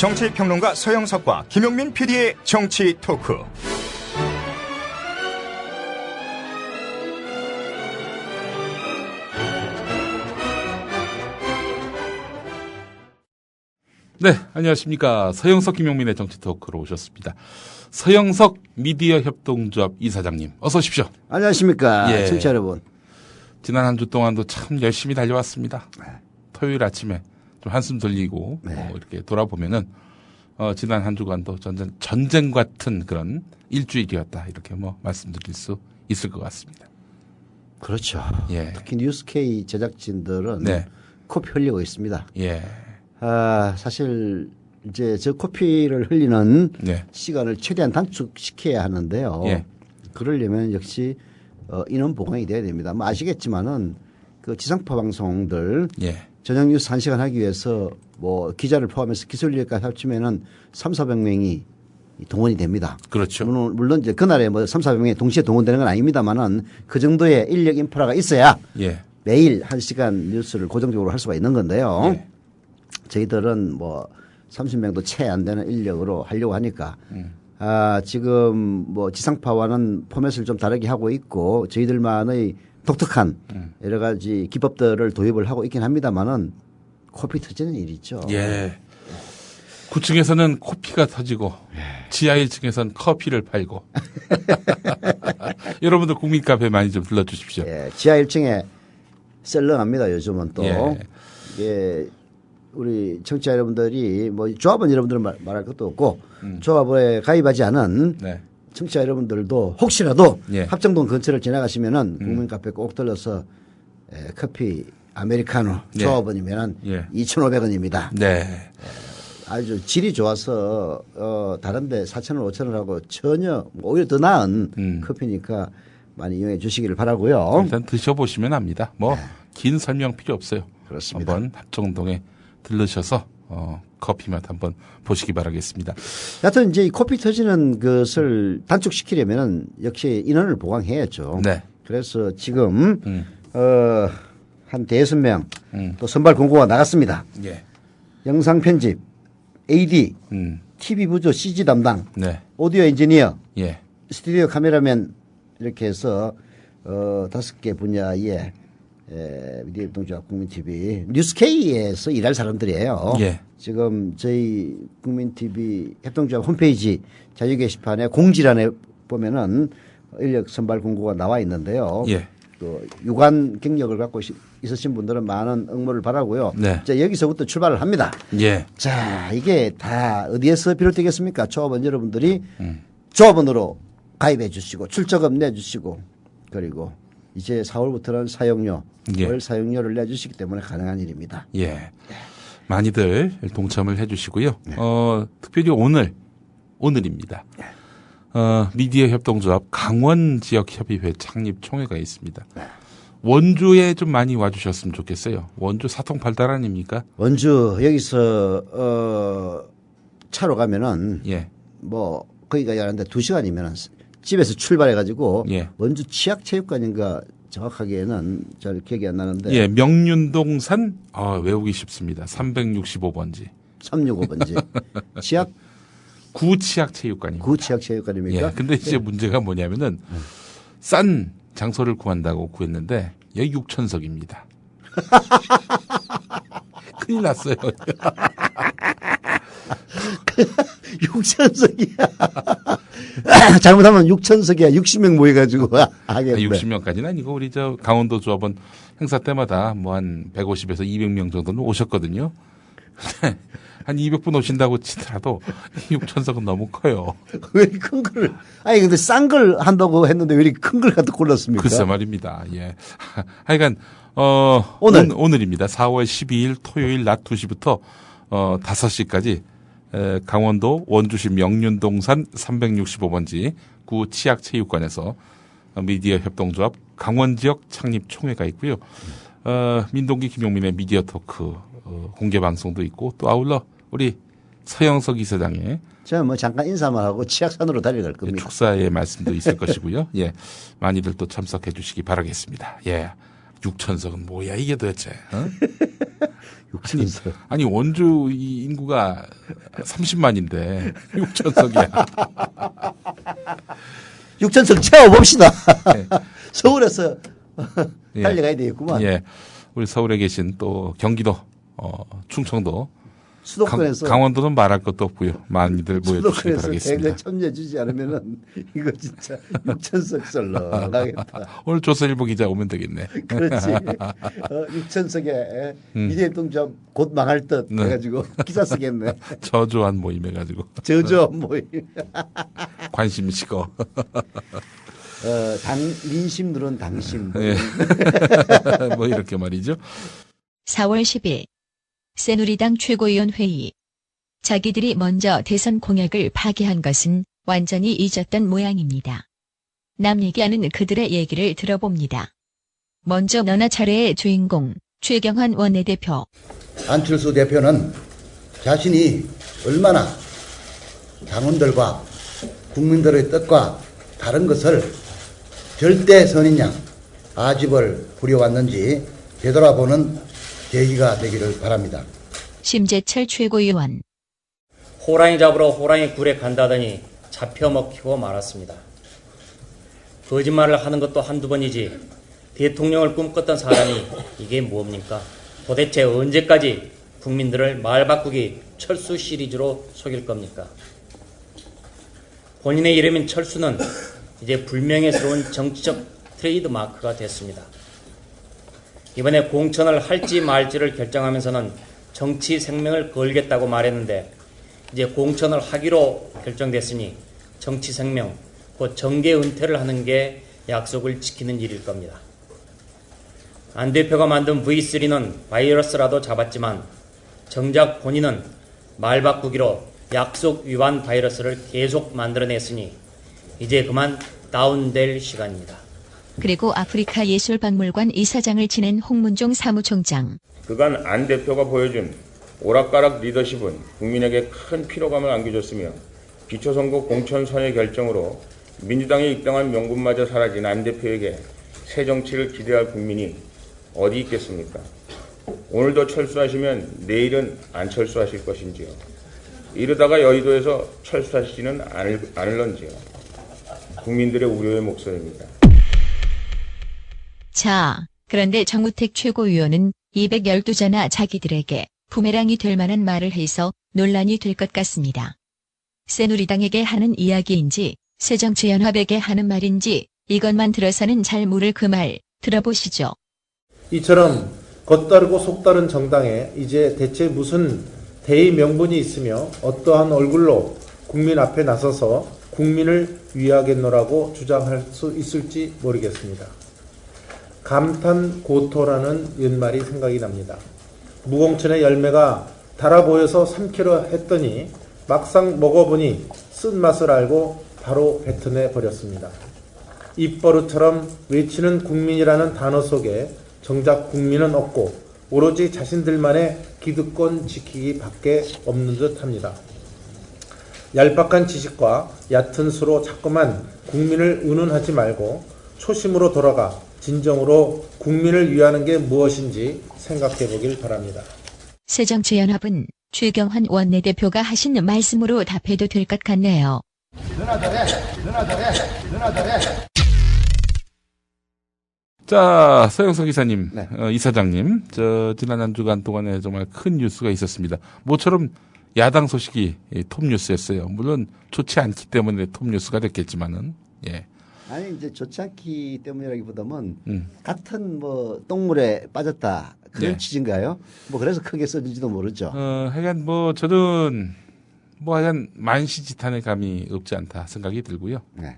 정치평론가 서영석과 김용민 PD의 정치 토크. 네, 안녕하십니까. 서영석, 김용민의 정치 토크로 오셨습니다. 서영석 미디어 협동조합 이사장님, 어서 오십시오. 안녕하십니까. 예. 청취자 여러분. 지난 한 주 동안도 참 열심히 달려왔습니다. 토요일 아침에 좀 한숨 돌리고 이렇게 돌아보면은 지난 한 주간도 전쟁 같은 그런 일주일이었다, 이렇게 말씀드릴 수 있을 것 같습니다. 그렇죠. 예. 특히 뉴스K 제작진들은 코피 흘리고 있습니다. 예. 사실 이제 저 코피를 흘리는 시간을 최대한 단축시켜야 하는데요. 그러려면 역시 인원 보강이 돼야 됩니다. 아시겠지만은 그 지상파 방송들 저녁 뉴스 1시간 하기 위해서 기자를 포함해서 기술력까지 합치면은 300~400명이 동원이 됩니다. 그렇죠. 물론 이제 그날에 300~400명이 동시에 동원되는 건 아닙니다만은 그 정도의 인력 인프라가 있어야 매일 1시간 뉴스를 고정적으로 할 수가 있는 건데요. 저희들은 30명도 채 안 되는 인력으로 하려고 하니까 지금 지상파와는 포맷을 좀 다르게 하고 있고 저희들만의 독특한 여러 가지 기법들을 도입을 하고 있긴 합니다만은 코피 터지는 일이 있죠. 예. 9층에서는 코피가 터지고 지하 1층에서는 커피를 팔고 여러분들 국민 카페 많이 좀 들러주십시오. 지하 1층에 썰렁합니다. 요즘은 또. 우리 청취자 여러분들이 조합원 여러분들은 말할 것도 없고 조합에 가입하지 않은 청취자 여러분들도 혹시라도 합정동 근처를 지나가시면은 국민 카페 꼭 들러서 커피 아메리카노 조합원이면은 2,500원입니다. 아주 질이 좋아서 다른데 4,000원, 5,000원하고 전혀 오히려 더 나은 커피니까 많이 이용해 주시기를 바라고요. 일단 드셔보시면 압니다. 긴 설명 필요 없어요. 그렇습니다. 한번 합정동에 들르셔서 커피 맛 한번 보시기 바라겠습니다. 하여튼 이제 이 코피 터지는 것을 단축시키려면 역시 인원을 보강해야죠. 그래서 지금 한 5명 또 선발 공고가 나갔습니다. 영상 편집, AD, TV 부조, CG 담당, 오디오 엔지니어, 스튜디오 카메라맨 이렇게 해서 5개 분야에 미디어 협동조합 국민TV 뉴스K에서 일할 사람들이에요. 지금 저희 국민TV 협동조합 홈페이지 자유 게시판에 공지란에 보면은 인력 선발 공고가 나와 있는데요. 그 유관 경력을 갖고 있으신 분들은 많은 응모를 바라고요. 자, 여기서부터 출발을 합니다. 자, 이게 다 어디에서 비롯되겠습니까? 조합원 여러분들이 조합원으로 가입해 주시고 출처금 내주시고 그리고 이제 4월부터는 사용료, 월 사용료를 내주시기 때문에 가능한 일입니다. 많이들 동참을 해 주시고요. 특별히 오늘입니다. 미디어 협동조합 강원지역협의회 창립 총회가 있습니다. 원주에 좀 많이 와주셨으면 좋겠어요. 원주 사통팔달 아닙니까? 원주 여기서 차로 가면은 거기가 가는데 2시간이면은 집에서 출발해가지고 원주 치악체육관인가 정확하게는 잘 기억이 안 나는데 명륜동산 외우기 쉽습니다. 365번지 365번지 치악 구치악체육관입니다. 구치악체육관입니까? 근데 이제 문제가 뭐냐면은 싼 장소를 구한다고 구했는데 여기 6,000석입니다. 큰일 났어요. 6,000석이야. 잘못하면 6,000석이야. 60명 모여가지고 하겠네. 60명까지는 아니고 우리 강원도 조합원 행사 때마다 한 150에서 200명 정도는 오셨거든요. 한 200분 오신다고 치더라도 6,000석은 너무 커요. 왜 이렇게 큰 걸? 근데 싼 걸 한다고 했는데 왜 이렇게 큰 걸 갖다 골랐습니까? 글쎄 말입니다. 하여간 오늘입니다. 4월 12일 토요일 낮 2시부터 5시까지 강원도 원주시 명륜동산 365번지 구 치악체육관에서 미디어 협동조합 강원지역 창립 총회가 있고요. 민동기 김용민의 미디어 토크 공개 방송도 있고 또 아울러 우리 서영석 이사장의 제가 잠깐 인사만 하고 치악산으로 달려갈 겁니다. 축사의 말씀도 있을 것이고요. 많이들 또 참석해 주시기 바라겠습니다. 6천석은 뭐야 이게 도대체? 어? 6천석. 아니 원주 이 인구가 30만인데 6천석이야. 6천석 채워봅시다. 네. 서울에서 예. 달려가야 되겠구만. 예, 우리 서울에 계신 또 경기도, 충청도, 수도권에서 강원도는 말할 것도 없고요. 많이들 모여주시기 수도권에서 바라겠습니다. 대거 참여해주지 않으면은 이거 진짜 6천석 썰렁하겠다. 오늘 조선일보 기자 오면 되겠네. 그렇지. 6천석에 미래통합 곧 망할 듯 네. 해가지고 기사 쓰겠네. 저조한 모임 해가지고. 저조 모임. 관심 식어. 민심 누른 당심. 예. 뭐 이렇게 말이죠. 4월 10일 새누리당 최고위원 회의. 자기들이 먼저 대선 공약을 파기한 것은 완전히 잊었던 모양입니다. 남 얘기하는 그들의 얘기를 들어봅니다. 먼저 너나 차례의 주인공 최경환 원내대표. 안철수 대표는 자신이 얼마나 당원들과 국민들의 뜻과 다른 것을 절대 선인양 아집을 부려왔는지 되돌아보는 계기가 되기를 바랍니다. 심재철 최고위원. 호랑이 잡으러 호랑이 굴에 간다더니 잡혀 먹히고 말았습니다. 거짓말을 하는 것도 한두 번이지 대통령을 꿈꿨던 사람이 이게 뭡니까? 도대체 언제까지 국민들을 말 바꾸기 철수 시리즈로 속일 겁니까? 본인의 이름인 철수는 이제 불명예스러운 정치적 트레이드 마크가 됐습니다. 이번에 공천을 할지 말지를 결정하면서는 정치 생명을 걸겠다고 말했는데 이제 공천을 하기로 결정됐으니 정치 생명, 곧 정계 은퇴를 하는 게 약속을 지키는 일일 겁니다. 안 대표가 만든 V3는 바이러스라도 잡았지만 정작 본인은 말 바꾸기로 약속 위반 바이러스를 계속 만들어냈으니 이제 그만 다운될 시간입니다. 그리고 아프리카 예술박물관 이사장을 지낸 홍문종 사무총장. 그간 안 대표가 보여준 오락가락 리더십은 국민에게 큰 피로감을 안겨줬으며 기초선거 공천선의 결정으로 민주당이 입당한 명분마저 사라진 안 대표에게 새 정치를 기대할 국민이 어디 있겠습니까? 오늘도 철수하시면 내일은 안 철수하실 것인지요. 이러다가 여의도에서 철수하시지는 않을런지요. 국민들의 우려의 목소리입니다. 자, 그런데 정우택 최고위원은 212자나 자기들에게 부메랑이 될 만한 말을 해서 논란이 될 것 같습니다. 새누리당에게 하는 이야기인지 새정치연합에게 하는 말인지 이것만 들어서는 잘 모를 그 말 들어보시죠. 이처럼 겉다르고 속다른 정당에 이제 대체 무슨 대의 명분이 있으며 어떠한 얼굴로 국민 앞에 나서서 국민을 위하겠노라고 주장할 수 있을지 모르겠습니다. 감탄고토라는 옛말이 생각이 납니다. 무공천의 열매가 달아 보여서 삼키려 했더니 막상 먹어보니 쓴맛을 알고 바로 뱉어내 버렸습니다. 입버릇처럼 외치는 국민이라는 단어 속에 정작 국민은 없고 오로지 자신들만의 기득권 지키기 밖에 없는 듯 합니다. 얄팍한 지식과 얕은 수로 자꾸만 국민을 운운하지 말고 초심으로 돌아가 진정으로 국민을 위하는 게 무엇인지 생각해 보길 바랍니다. 새정치연합은 최경환 원내대표가 하신 말씀으로 답해도 될 것 같네요. 자, 서영석 기사님, 네. 이사장님, 지난 한 주간 동안에 정말 큰 뉴스가 있었습니다. 모처럼 야당 소식이 톱 뉴스였어요. 물론 좋지 않기 때문에 톱 뉴스가 됐겠지만은, 예. 아니 이제 좋지 않기 때문이라기보다는 같은 뭐 똥물에 빠졌다 그런 네. 취지인가요? 뭐 그래서 크게 써진지도 모르죠. 하여간 뭐 저는 뭐 하여간 만시지탄의 감이 없지 않다 생각이 들고요. 네.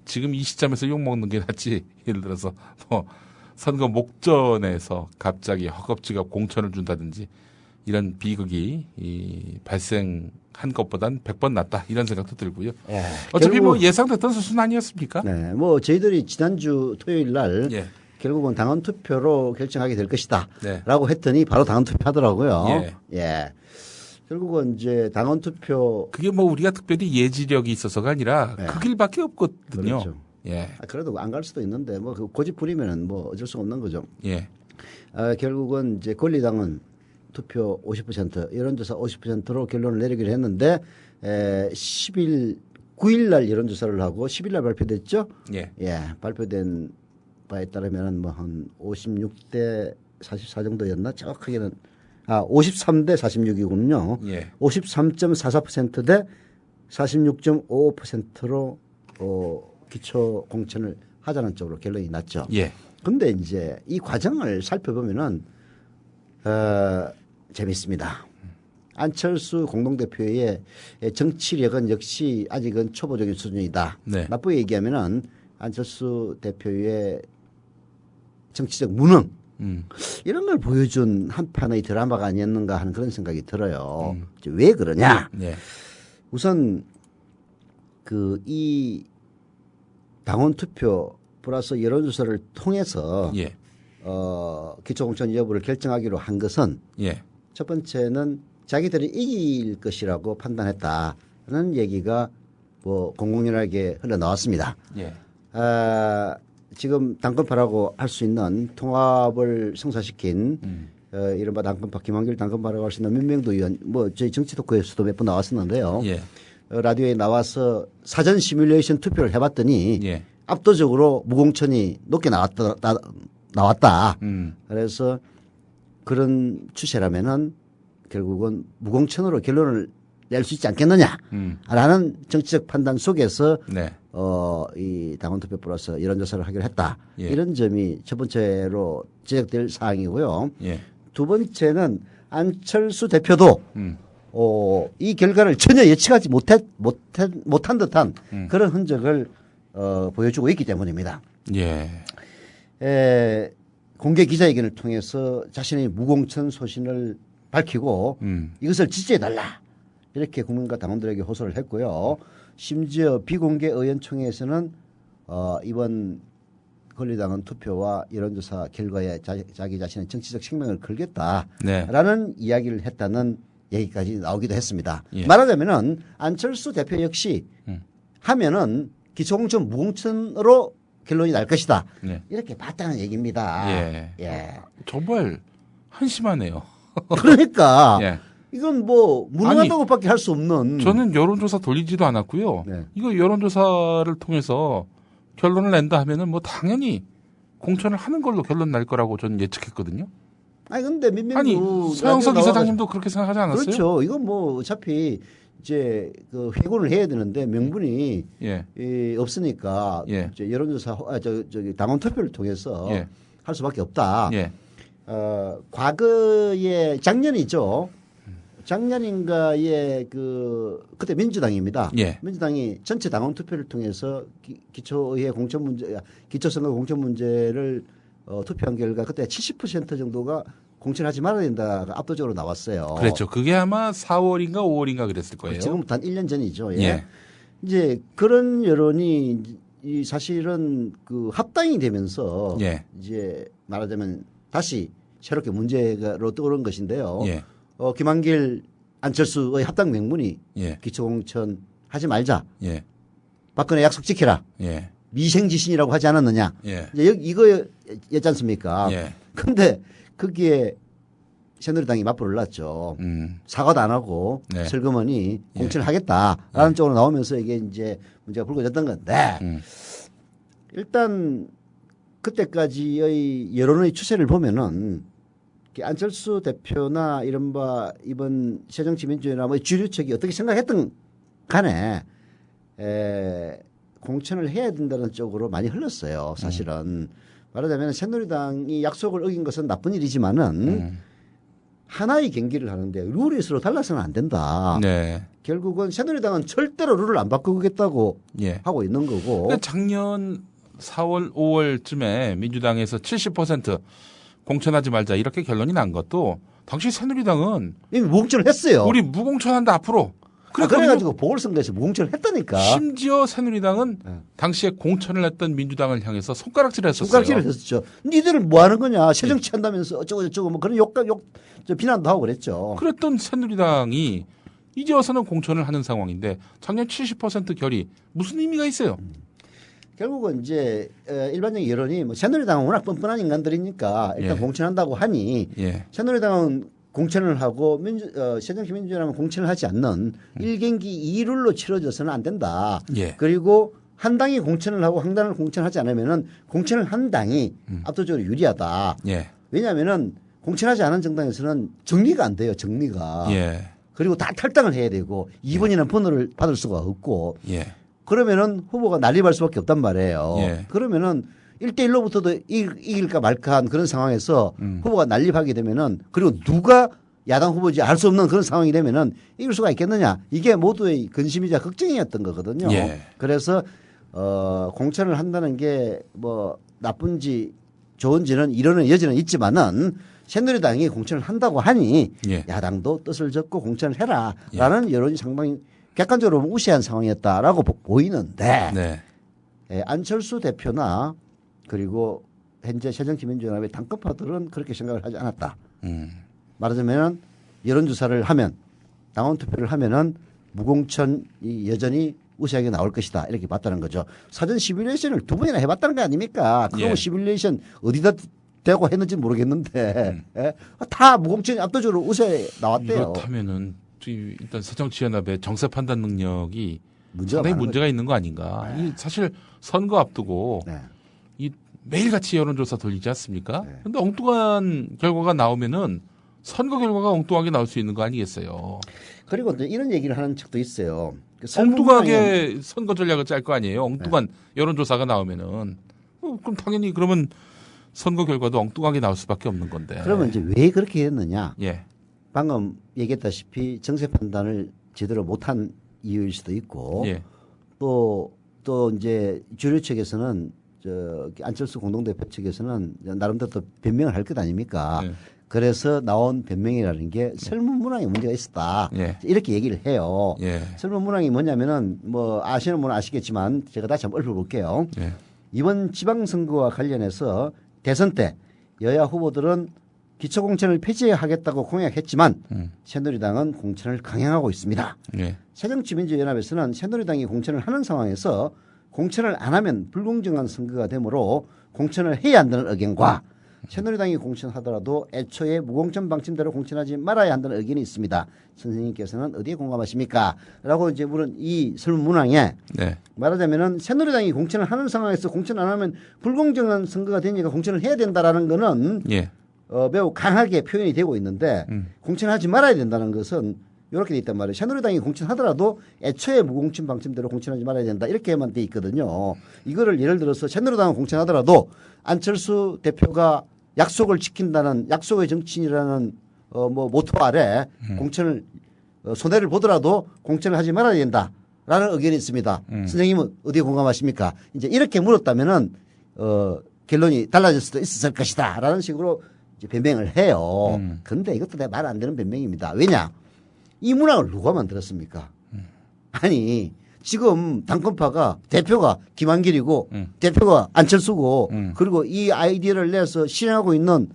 지금 이 시점에서 욕 먹는 게 낫지. 예를 들어서 뭐 선거 목전에서 갑자기 허겁지겁 공천을 준다든지 이런 비극이 발생한 것보단 100번 낫다 이런 생각도 들고요. 예, 어차피 뭐 예상됐던 수준 아니었습니까? 네, 뭐 저희들이 지난주 토요일 날 예. 결국은 당원 투표로 결정하게 될 것이다. 네. 라고 했더니 바로 당원 투표 하더라고요. 예. 예. 결국은 이제 당원 투표. 그게 뭐 우리가 특별히 예지력이 있어서가 아니라 네. 그 길밖에 없거든요. 그렇죠. 예. 그래도 안 갈 수도 있는데 뭐 그 고집 부리면은 뭐 어쩔 수 없는 거죠. 예. 결국은 이제 권리당은 투표 50% 여론조사 50%로 결론을 내리기로 했는데 9일 날 여론조사를 하고 10일 날 발표됐죠. 예. 발표된 바에 따르면 뭐 한 56대 44 정도였나 정확하게는 53대 46이군요. 예. 53.44% 대 46.55%로 기초 공천을 하자는 쪽으로 결론이 났죠. 예. 근데 이제 이 과정을 살펴보면은 재밌습니다. 안철수 공동대표의 정치력은 역시 아직은 초보적인 수준이다. 네. 나쁘게 얘기하면은 안철수 대표의 정치적 무능 이런 걸 보여준 한 판의 드라마가 아니었는가 하는 그런 생각이 들어요. 왜 그러냐? 네. 우선 이 당원 투표 플러스 여론조사를 통해서 예. 기초공천 여부를 결정하기로 한 것은 예. 첫 번째는 자기들이 이길 것이라고 판단했다는 얘기가 뭐 공공연하게 흘러나왔습니다. 예. 지금 당권파라고 할 수 있는 통합을 성사시킨 이른바 당권파 김한길 당권파라고 할 수 있는 몇 명도 의원 뭐 저희 정치 토크에서도 몇 번 나왔었는데요. 예. 라디오에 나와서 사전 시뮬레이션 투표를 해봤더니 예. 압도적으로 무공천이 높게 나왔다. 그래서 그런 추세라면은 결국은 무공천으로 결론을 낼 수 있지 않겠느냐라는 정치적 판단 속에서 네. 이 당원 투표 플러스 여론조사를 하기로 했다. 예. 이런 점이 첫 번째로 지적될 사항이고요. 예. 두 번째는 안철수 대표도 이 결과를 전혀 예측하지 못한 듯한 그런 흔적을 보여주고 있기 때문입니다. 예. 공개 기자회견을 통해서 자신의 무공천 소신을 밝히고 이것을 지지해달라 이렇게 국민과 당원들에게 호소를 했고요. 심지어 비공개 의원총회에서는 이번 권리당원 투표와 여론조사 결과에 자기 자신의 정치적 생명을 걸겠다라는 네. 이야기를 했다는 얘기까지 나오기도 했습니다. 예. 말하자면은 안철수 대표 역시 하면은 기초공천 무공천으로 결론이 날 것이다. 네. 이렇게 봤다는 얘기입니다. 예. 정말 한심하네요. 그러니까 예. 이건 뭐 무능하다고밖에 할 수 없는. 저는 여론조사 돌리지도 않았고요. 네. 이거 여론조사를 통해서 결론을 낸다 하면은 뭐 당연히 공천을 하는 걸로 결론 날 거라고 저는 예측했거든요. 아니 근데 민명도 아니 서영석 이사장님도 그렇게 생각하지 않았어요? 그렇죠. 이건 뭐 어차피 이제 그 회고를 해야 되는데 명분이 예. 없으니까 예. 이제 여론조사 저기 당원 투표를 통해서 예. 할 수밖에 없다. 예. 과거에 작년이죠. 작년인가에 그때 민주당입니다. 예. 민주당이 전체 당원 투표를 통해서 기초의회 공천 문제, 기초선거 공천 문제를 투표한 결과 그때 70% 정도가 공천하지 말아야 된다가 압도적으로 나왔어요. 그렇죠. 그게 아마 4월인가 5월인가 그랬을 거예요. 지금부터 한 1년 전이죠. 예. 예. 이제 그런 여론이 이 사실은 그 합당이 되면서 예. 이제 말하자면 다시 새롭게 문제로 떠오른 것인데요. 예. 김한길 안철수의 합당 명분이 예. 기초공천 하지 말자. 예. 박근혜 약속 지켜라. 예. 미생지신이라고 하지 않았느냐. 예. 이제 이거였지 않습니까? 예. 근데 거기에 새누리당이 맞불을 놨죠. 사과도 안 하고 네. 슬그머니 공천을 하겠다라는 쪽으로 나오면서 이게 이제 문제가 불거졌던 건데 일단 그때까지의 여론의 추세를 보면은 안철수 대표나 이른바 이번 새정치민주연합 뭐 주류측이 어떻게 생각했든 간에 공천을 해야 된다는 쪽으로 많이 흘렀어요. 사실은 말하자면 새누리당이 약속을 어긴 것은 나쁜 일이지만은 하나의 경기를 하는데 룰이 서로 달라서는 안 된다. 네. 결국은 새누리당은 절대로 룰을 안 바꾸겠다고 예. 하고 있는 거고. 그러니까 작년 4월, 5월쯤에 민주당에서 70% 공천하지 말자 이렇게 결론이 난 것도 당시 새누리당은 이미 무공천을 했어요. 우리 무공천한다 앞으로. 그래가지고 보궐선거에서 무공천을 했다니까. 심지어 새누리당은 당시에 공천을 했던 민주당을 향해서 손가락질을 했었어요. 손가락질을 했었죠. 니들은 뭐 하는 거냐. 새정치 한다면서 어쩌고 저쩌고 뭐 그런 비난도 하고 그랬죠. 그랬던 새누리당이 이제 와서는 공천을 하는 상황인데 작년 70% 결이 무슨 의미가 있어요? 결국은 이제 일반적인 여론이 뭐 새누리당은 워낙 뻔뻔한 인간들이니까 일단 예. 공천한다고 하니 예. 새누리당은 공천을 하고 새정치민주연합은 공천을 하지 않는 1경기 2룰로 치러져서는 안 된다. 예. 그리고 한 당이 공천을 하고 한 당을 공천하지 않으면은 공천을 한 당이 압도적으로 유리하다. 예. 왜냐하면은 공천하지 않은 정당에서는 정리가 안 돼요. 정리가. 예. 그리고 다 탈당을 해야 되고 2번이나 번호를 받을 수가 없고 예. 그러면은 후보가 난립할 수밖에 없단 말이에요. 예. 그러면은 1대1로부터도 이길까 말까 한 그런 상황에서 후보가 난립하게 되면은 그리고 누가 야당 후보인지 알 수 없는 그런 상황이 되면은 이길 수가 있겠느냐. 이게 모두의 근심이자 걱정이었던 거거든요. 예. 그래서 공천을 한다는 게 뭐 나쁜지 좋은지는 이론의 여지는 있지만은 새누리당이 공천을 한다고 하니 예. 야당도 뜻을 접고 공천을 해라라는 여론이 상당히 객관적으로 보면 우세한 상황이었다라고 보이는데 네. 안철수 대표나 그리고 현재 새정치민주연합의 당권파들은 그렇게 생각을 하지 않았다. 말하자면 여론조사를 하면 당원 투표를 하면은 무공천이 여전히 우세하게 나올 것이다 이렇게 봤다는 거죠. 사전 시뮬레이션을 2번이나 해봤다는 거 아닙니까? 그거 예. 시뮬레이션 어디다 대고 했는지 모르겠는데 다 무공천이 압도적으로 우세 나왔대요. 그렇다면은 일단 새정치연합의 정세 판단 능력이 문제가 상당히 많은 문제가 있는 거 아닌가. 이 사실 선거 앞두고 네. 이 매일같이 여론조사 돌리지 않습니까? 네. 근데 엉뚱한 결과가 나오면은 선거 결과가 엉뚱하게 나올 수 있는 거 아니겠어요? 그리고 이제 이런 얘기를 하는 측도 있어요. 엉뚱하게 선거 전략을 짤 거 아니에요? 엉뚱한 여론조사가 나오면은 그럼 당연히 그러면 선거 결과도 엉뚱하게 나올 수밖에 없는 건데. 그러면 이제 왜 그렇게 했느냐? 예. 방금 얘기했다시피 정세 판단을 제대로 못한 이유일 수도 있고 예. 또 이제 주류 측에서는 안철수 공동대표 측에서는 나름대로 또 변명을 할 것 아닙니까? 예. 그래서 나온 변명이라는 게 설문문항에 문제가 있었다. 예. 이렇게 얘기를 해요. 예. 설문문항이 뭐냐면은 뭐 아시는 분은 아시겠지만 제가 다시 한번 읊어볼게요. 예. 이번 지방선거와 관련해서 대선 때 여야 후보들은 기초공천을 폐지하겠다고 공약했지만 새누리당은 공천을 강행하고 있습니다. 예. 새정치민주연합에서는 새누리당이 공천을 하는 상황에서 공천을 안 하면 불공정한 선거가 되므로 공천을 해야 한다는 의견과 새누리당이 공천하더라도 애초에 무공천 방침대로 공천하지 말아야 한다는 의견이 있습니다. 선생님께서는 어디에 공감하십니까? 라고 이제 물은 이 설문문항에 네. 말하자면은 새누리당이 공천을 하는 상황에서 공천 안 하면 불공정한 선거가 되니까 공천을 해야 된다라는 거는 예. 매우 강하게 표현이 되고 있는데 공천하지 말아야 된다는 것은 이렇게 돼 있단 말이에요. 새누리당이 공천하더라도 애초에 무공천 방침대로 공천하지 말아야 된다. 이렇게만 돼 있거든요. 이거를 예를 들어서 새누리당은 공천하더라도 안철수 대표가 약속을 지킨다는 약속의 정치인이라는 뭐 모토 아래 공천을 손해를 보더라도 공천을 하지 말아야 된다라는 의견이 있습니다. 선생님은 어디에 공감하십니까? 이제 이렇게 물었다면은 결론이 달라질 수도 있었을 것이다라는 식으로 이제 변명을 해요. 그런데 이것도 내 말 안 되는 변명입니다. 왜냐? 이 문항을 누가 만들었습니까? 아니 지금 당권파가 대표가 김한길이고 대표가 안철수고 그리고 이 아이디어를 내서 실행하고 있는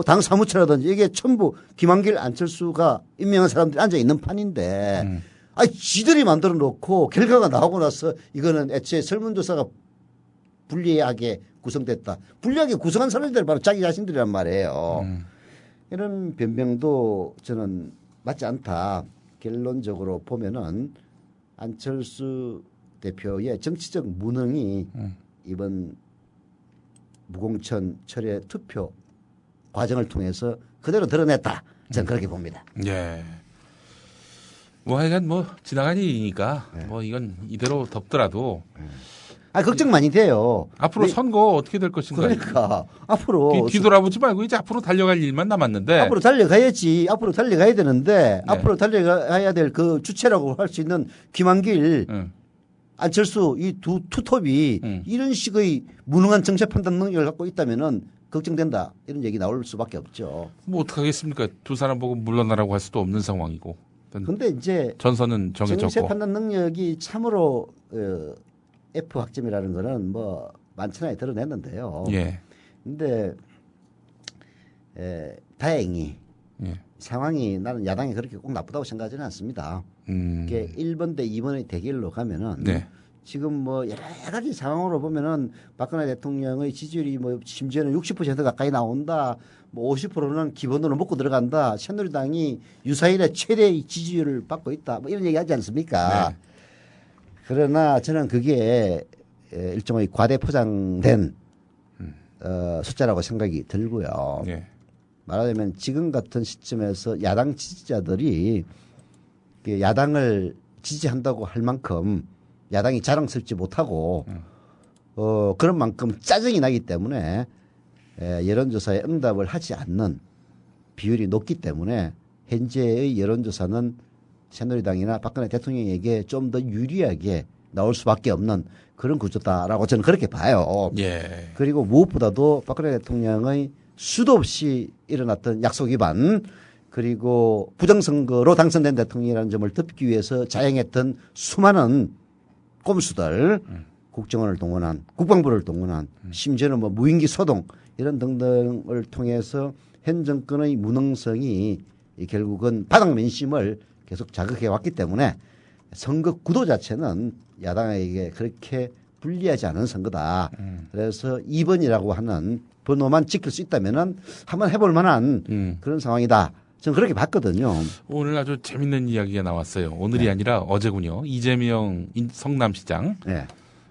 당 사무처라든지 이게 전부 김한길 안철수가 임명한 사람들이 앉아 있는 판인데 아니 지들이 만들어 놓고 결과가 나오고 나서 이거는 애초에 설문조사가 불리하게 구성됐다. 불리하게 구성한 사람들 바로 자기 자신들이란 말이에요. 이런 변명도 저는 맞지 않다. 결론적으로 보면은 안철수 대표의 정치적 무능이 이번 무공천 철회 투표 과정을 통해서 그대로 드러냈다. 저는 그렇게 봅니다. 예. 뭐 하여간 뭐 지나간 일이니까 뭐 이건 이대로 덮더라도 걱정 많이 돼요. 앞으로 선거 어떻게 될 것인가. 그러니까 앞으로 뒤돌아보지 말고 이제 앞으로 달려갈 일만 남았는데 앞으로 달려가야지. 앞으로 달려가야 되는데 앞으로 달려가야 될 그 주체라고 할 수 있는 김한길 안철수 이 두 투톱이 이런 식의 무능한 정책 판단 능력을 갖고 있다면은 걱정된다. 이런 얘기 나올 수밖에 없죠. 뭐 어떡하겠습니까? 두 사람 보고 물러나라고 할 수도 없는 상황이고. 근데 이제 전선은 정해졌고. 정책 판단 능력이 참으로 F 학점이라는 거는 뭐 만천하에 드러냈는데요. 예. 근데 다행히 상황이 나는 야당이 그렇게 꼭 나쁘다고 생각하지는 않습니다. 이게 1번 대 2번의 대결로 가면은 지금 뭐 여러 가지 상황으로 보면은 박근혜 대통령의 지지율이 뭐 심지어는 60% 가까이 나온다. 뭐 50%는 기본으로 먹고 들어간다. 새누리당이 유사일에 최대의 지지율을 받고 있다. 뭐 이런 얘기 하지 않습니까? 네. 그러나 저는 그게 일종의 과대 포장된 숫자라고 생각이 들고요. 네. 말하자면 지금 같은 시점에서 야당 지지자들이 야당을 지지한다고 할 만큼 야당이 자랑스럽지 못하고 그런 만큼 짜증이 나기 때문에 여론조사에 응답을 하지 않는 비율이 높기 때문에 현재의 여론조사는 새누리당이나 박근혜 대통령에게 좀 더 유리하게 나올 수밖에 없는 그런 구조다라고 저는 그렇게 봐요. 예. 그리고 무엇보다도 박근혜 대통령의 수도 없이 일어났던 약속 위반 그리고 부정선거로 당선된 대통령이라는 점을 덮기 위해서 자행했던 수많은 꼼수들 국정원을 동원한 국방부를 동원한 심지어는 뭐 무인기 소동 이런 등등을 통해서 현 정권의 무능성이 결국은 바닥 민심을 계속 자극해 왔기 때문에 선거 구도 자체는 야당에게 그렇게 불리하지 않은 선거다. 그래서 2번이라고 하는 번호만 지킬 수 있다면은 한번 해볼 만한 그런 상황이다. 저는 그렇게 봤거든요. 오늘 아주 재밌는 이야기가 나왔어요. 오늘이 네. 아니라 어제군요. 이재명 성남시장. 네.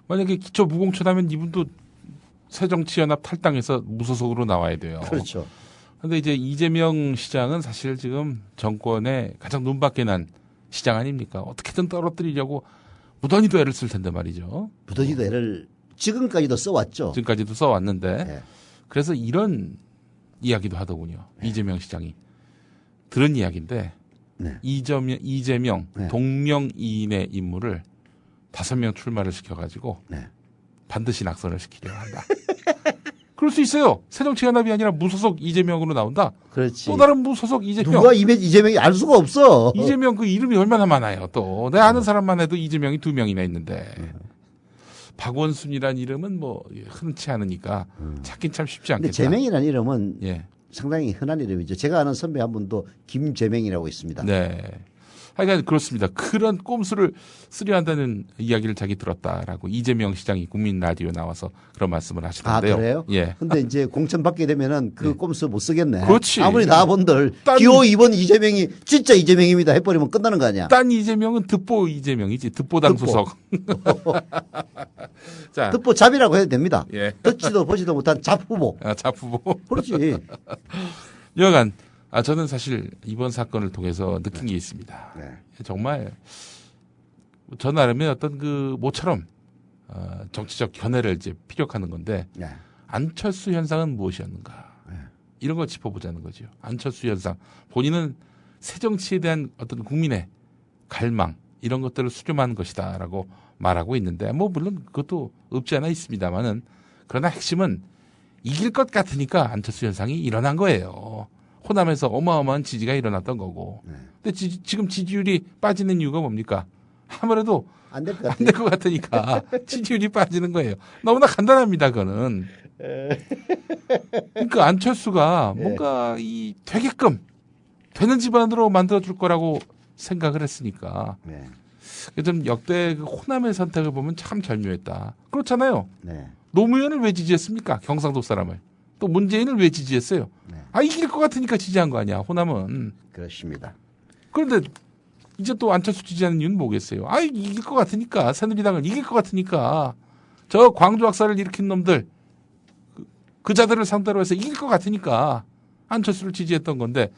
만약에 기초 무공천하면 이분도 새정치연합 탈당해서 무소속으로 나와야 돼요. 그렇죠. 그런데 이제 이재명 시장은 사실 지금 정권의 가장 눈밖에 난 시장 아닙니까? 어떻게든 떨어뜨리려고 무던히도 애를 쓸 텐데 말이죠. 무던히도 애를 지금까지도 써왔죠. 지금까지도 써왔는데 네. 그래서 이런 이야기도 하더군요. 네. 이재명 시장이. 들은 이야기인데 네. 이재명 네. 동명이인의 인물을 5명 출마를 시켜가지고 네. 반드시 낙선을 시키려고 한다. 그럴 수 있어요. 새정치연합이 아니라 무소속 이재명으로 나온다. 그렇지. 또 다른 무소속 이재명. 누가 이재명이 알 수가 없어. 이재명 그 이름이 얼마나 많아요. 또 내가 아는 사람만 해도 이재명이 2명이나 있는데 박원순이란 이름은 뭐 흔치 않으니까 찾긴 참 쉽지 않겠다. 근데 재명이라는 이름은 예. 상당히 흔한 이름이죠. 제가 아는 선배 한 분도 김재명이라고 있습니다. 네. 하여간 그렇습니다. 그런 꼼수를 쓰려한다는 이야기를 자기 들었다라고 이재명 시장이 국민 라디오에 나와서 그런 말씀을 하시던데요. 아, 그래요? 예. 근데 이제 공천 받게 되면은 그 꼼수 못 쓰겠네. 그렇지. 아무리 나본들 기호 2번 이재명이 진짜 이재명입니다 해버리면 끝나는 거 아니야. 딴 이재명은 듣보 이재명이지. 듣보당 수석. 자, 듣보 잡이라고 해도 됩니다. 예. 듣지도 보지도 못한 잡후보. 아, 잡후보. 그렇지. 여간 저는 사실 이번 사건을 통해서 느낀 게 있습니다. 네. 정말 저 나름의 어떤 그 모처럼 정치적 견해를 이제 피력하는 건데 네. 안철수 현상은 무엇이었는가 네. 이런 걸 짚어보자는 거죠. 안철수 현상 본인은 새 정치에 대한 어떤 국민의 갈망 이런 것들을 수렴하는 것이다라고 말하고 있는데 뭐 물론 그것도 없지 않아 있습니다만은 그러나 핵심은 이길 것 같으니까 안철수 현상이 일어난 거예요. 호남에서 어마어마한 지지가 일어났던 거고. 네. 근데 지금 지지율이 빠지는 이유가 뭡니까? 아무래도 안 될 것 같으니까 지지율이 빠지는 거예요. 너무나 간단합니다, 그거는. 그러니까 안철수가 네. 뭔가 되게끔 되는 집안으로 만들어줄 거라고 생각을 했으니까. 네. 좀 역대 그 호남의 선택을 보면 참 절묘했다. 그렇잖아요. 네. 노무현을 왜 지지했습니까? 경상도 사람을. 또 문재인을 왜 지지했어요? 네. 이길 것 같으니까 지지한 거 아니야, 호남은. 그렇습니다. 그런데 이제 또 안철수 지지하는 이유는 뭐겠어요? 이길 것 같으니까, 새누리당을 이길 것 같으니까, 저 광주 학살을 일으킨 놈들, 그 자들을 상대로 해서 이길 것 같으니까 안철수를 지지했던 건데,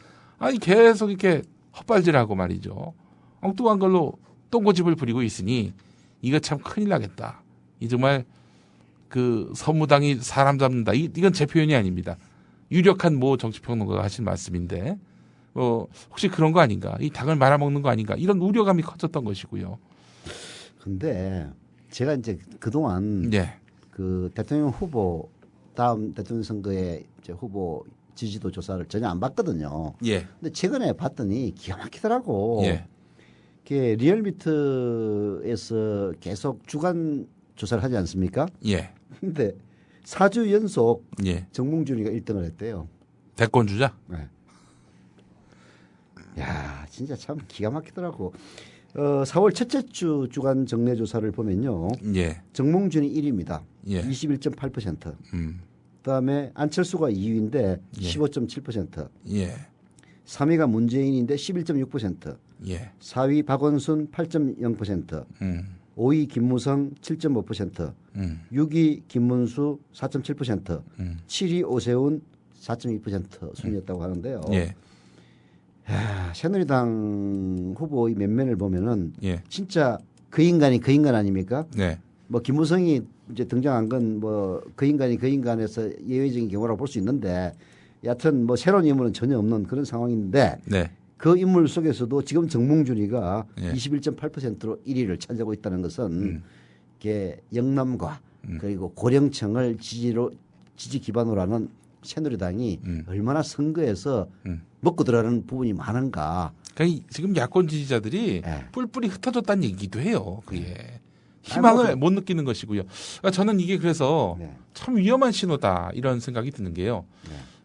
계속 이렇게 헛발질하고 말이죠. 엉뚱한 걸로 똥고집을 부리고 있으니, 이거 참 큰일 나겠다. 이 정말 그 서무당이 사람 잡는다. 이건 제 표현이 아닙니다. 유력한 모 정치평론가가 하신 말씀인데 혹시 그런 거 아닌가? 이 당을 말아먹는 거 아닌가? 이런 우려감이 커졌던 것이고요. 근데 제가 이제 그동안 예. 그 대통령 후보 다음 대통령 선거에 이제 후보 지지도 조사를 전혀 안 봤거든요. 예. 근데 최근에 봤더니 기가 막히더라고. 예. 그게 리얼미터에서 계속 주간 조사를 하지 않습니까? 예. 근데 4주 연속 예. 정몽준이가 1등을 했대요. 대권 주자? 네. 야, 진짜 참 기가 막히더라고. 4월 첫째 주 주간 정례 조사를 보면요. 예. 정몽준이 1위입니다. 예. 21.8%. 그다음에 안철수가 2위인데 예. 15.7%. 예. 3위가 문재인인데 11.6%. 예. 4위 박원순 8.0%. 5위 김무성 7.5%. 6위 김문수 4.7%. 7위 오세훈 4.2% 순이었다고 하는데요. 예. 야, 새누리당 후보의 면면을 보면은 예. 진짜 그 인간이 그 인간 아닙니까? 네. 뭐 김무성이 이제 등장한 건 뭐 그 인간이 그 인간에서 예외적인 경우라고 볼 수 있는데 여하튼 뭐 새로운 인물은 전혀 없는 그런 상황인데 네. 그 인물 속에서도 지금 정몽준이가 예. 21.8%로 1위를 차지하고 있다는 것은 이게 영남과 그리고 고령층을 지지 기반으로 하는 새누리당이 얼마나 선거에서 먹고 들어가는 부분이 많은가. 그러니까 지금 야권 지지자들이 네. 뿔뿔이 흩어졌다는 얘기도 해요. 그게 희망을 못 느끼는 것이고요. 그러니까 저는 이게 그래서 네. 참 위험한 신호다 이런 생각이 드는 게요.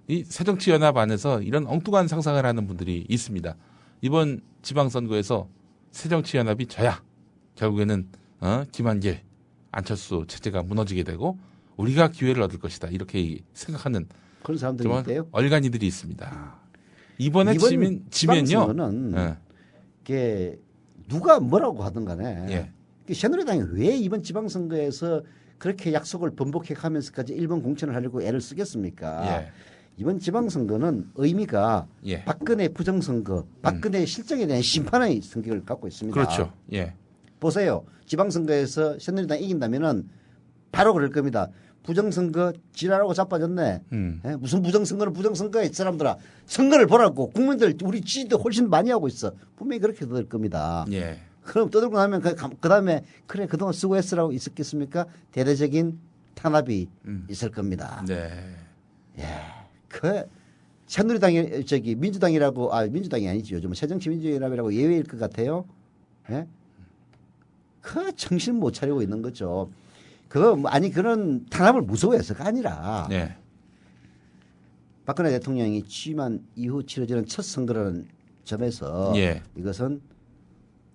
이 새정치연합 안에서 이런 엉뚱한 상상을 하는 분들이 있습니다. 이번 지방선거에서 새정치연합이 져야 결국에는 김한길, 안철수 체제가 무너지게 되고 우리가 기회를 얻을 것이다 이렇게 생각하는 그런 사람들이 있대요. 얼간이들이 있습니다. 이번에 이번 지면요. 지방선거는 네. 이게 누가 뭐라고 하든 간에 예. 새누리당이 왜 이번 지방선거에서 그렇게 약속을 번복해 가면서까지 일본 공천을 하려고 애를 쓰겠습니까? 예. 이번 지방선거는 의미가 예. 박근혜 부정선거, 박근혜 실정에 대한 심판의 성격을 갖고 있습니다. 그렇죠. 예. 보세요. 지방선거에서 새누리당이 이긴다면은 바로 그럴 겁니다. 부정선거 지랄하고 자빠졌네. 예? 무슨 부정선거는 부정선거야. 이 사람들아. 선거를 보라고. 국민들 우리 지지도 훨씬 많이 하고 있어. 분명히 그렇게 될 겁니다. 예. 그럼 떠들고 나면 그 다음에 그래 그동안 수고했으라고 있었겠습니까? 대대적인 탄압이 있을 겁니다. 네. 예. 그 새누리당이 민주당이라고 민주당이 아니지 요즘은 새정치민주연합이라고 예외일 것 같아요. 예? 그 정신 못 차리고 있는 거죠. 그런 탄압을 무서워해서가 아니라 네. 박근혜 대통령이 취임한 이후 치러지는 첫 선거라는 점에서 예. 이것은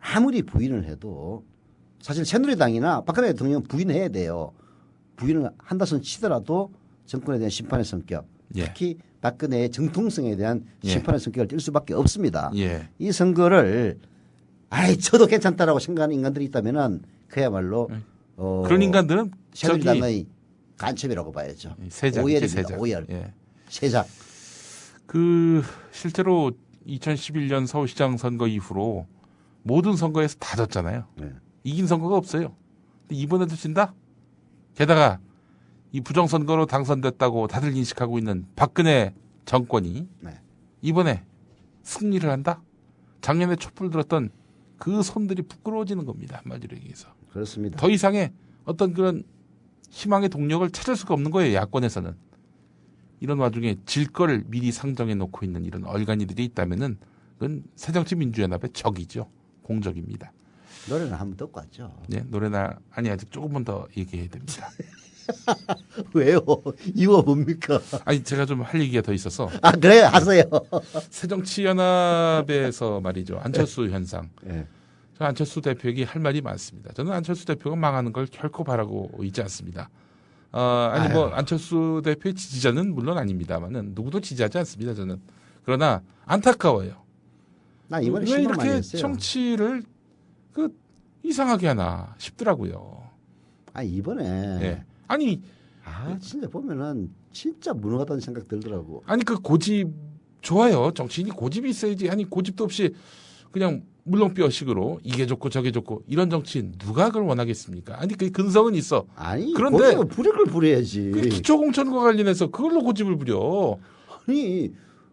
아무리 부인을 해도 사실 새누리당이나 박근혜 대통령은 부인해야 돼요. 부인을 한다선 치더라도 정권에 대한 심판의 성격, 예. 특히 박근혜의 정통성에 대한 예. 심판의 성격을 띨 수밖에 없습니다. 예. 이 선거를 저도 괜찮다라고 생각하는 인간들이 있다면은 그야말로 그런 인간들은 새누리당의 간첩이라고 봐야죠. 세작이죠, 오열입니다. 세작. 오열. 예. 세작. 실제로 2011년 서울시장 선거 이후로 모든 선거에서 다 졌잖아요. 네. 이긴 선거가 없어요. 근데 이번에도 진다? 게다가 이 부정선거로 당선됐다고 다들 인식하고 있는 박근혜 정권이 네. 이번에 승리를 한다? 작년에 촛불 들었던 그 손들이 부끄러워지는 겁니다. 한마디로 얘기해서. 그렇습니다. 더 이상의 어떤 그런 희망의 동력을 찾을 수가 없는 거예요. 야권에서는. 이런 와중에 질 거를 미리 상정해 놓고 있는 이런 얼간이들이 있다면은 그건 새정치민주연합의 적이죠. 공적입니다. 노래는 한번 듣고 왔죠. 네, 노래나 아직 조금만 더 얘기해야 됩니다. 왜요? 이유가 뭡니까? 제가 좀 할 얘기가 더 있어서. 그래요? 하세요. 새정치연합에서 말이죠. 안철수 현상. 네. 저 안철수 대표에게 할 말이 많습니다. 저는 안철수 대표가 망하는 걸 결코 바라고 있지 않습니다. 안철수 대표의 지지자는 물론 아닙니다만은 누구도 지지하지 않습니다. 저는. 그러나 안타까워요. 나 이번에 왜 많이 이렇게 했어요. 정치를 이상하게 하나 싶더라고요. 이번에. 네. 진짜 보면은 진짜 무능하다는 생각 들더라고. 그 고집 좋아요. 정치인이 고집이 있어야지. 고집도 없이 그냥 물렁뼈식으로 이게 좋고 저게 좋고 이런 정치인 누가 그걸 원하겠습니까? 그 근성은 있어. 그런데 고집을 부릴 걸 부려야지. 기초공천과 관련해서 그걸로 고집을 부려.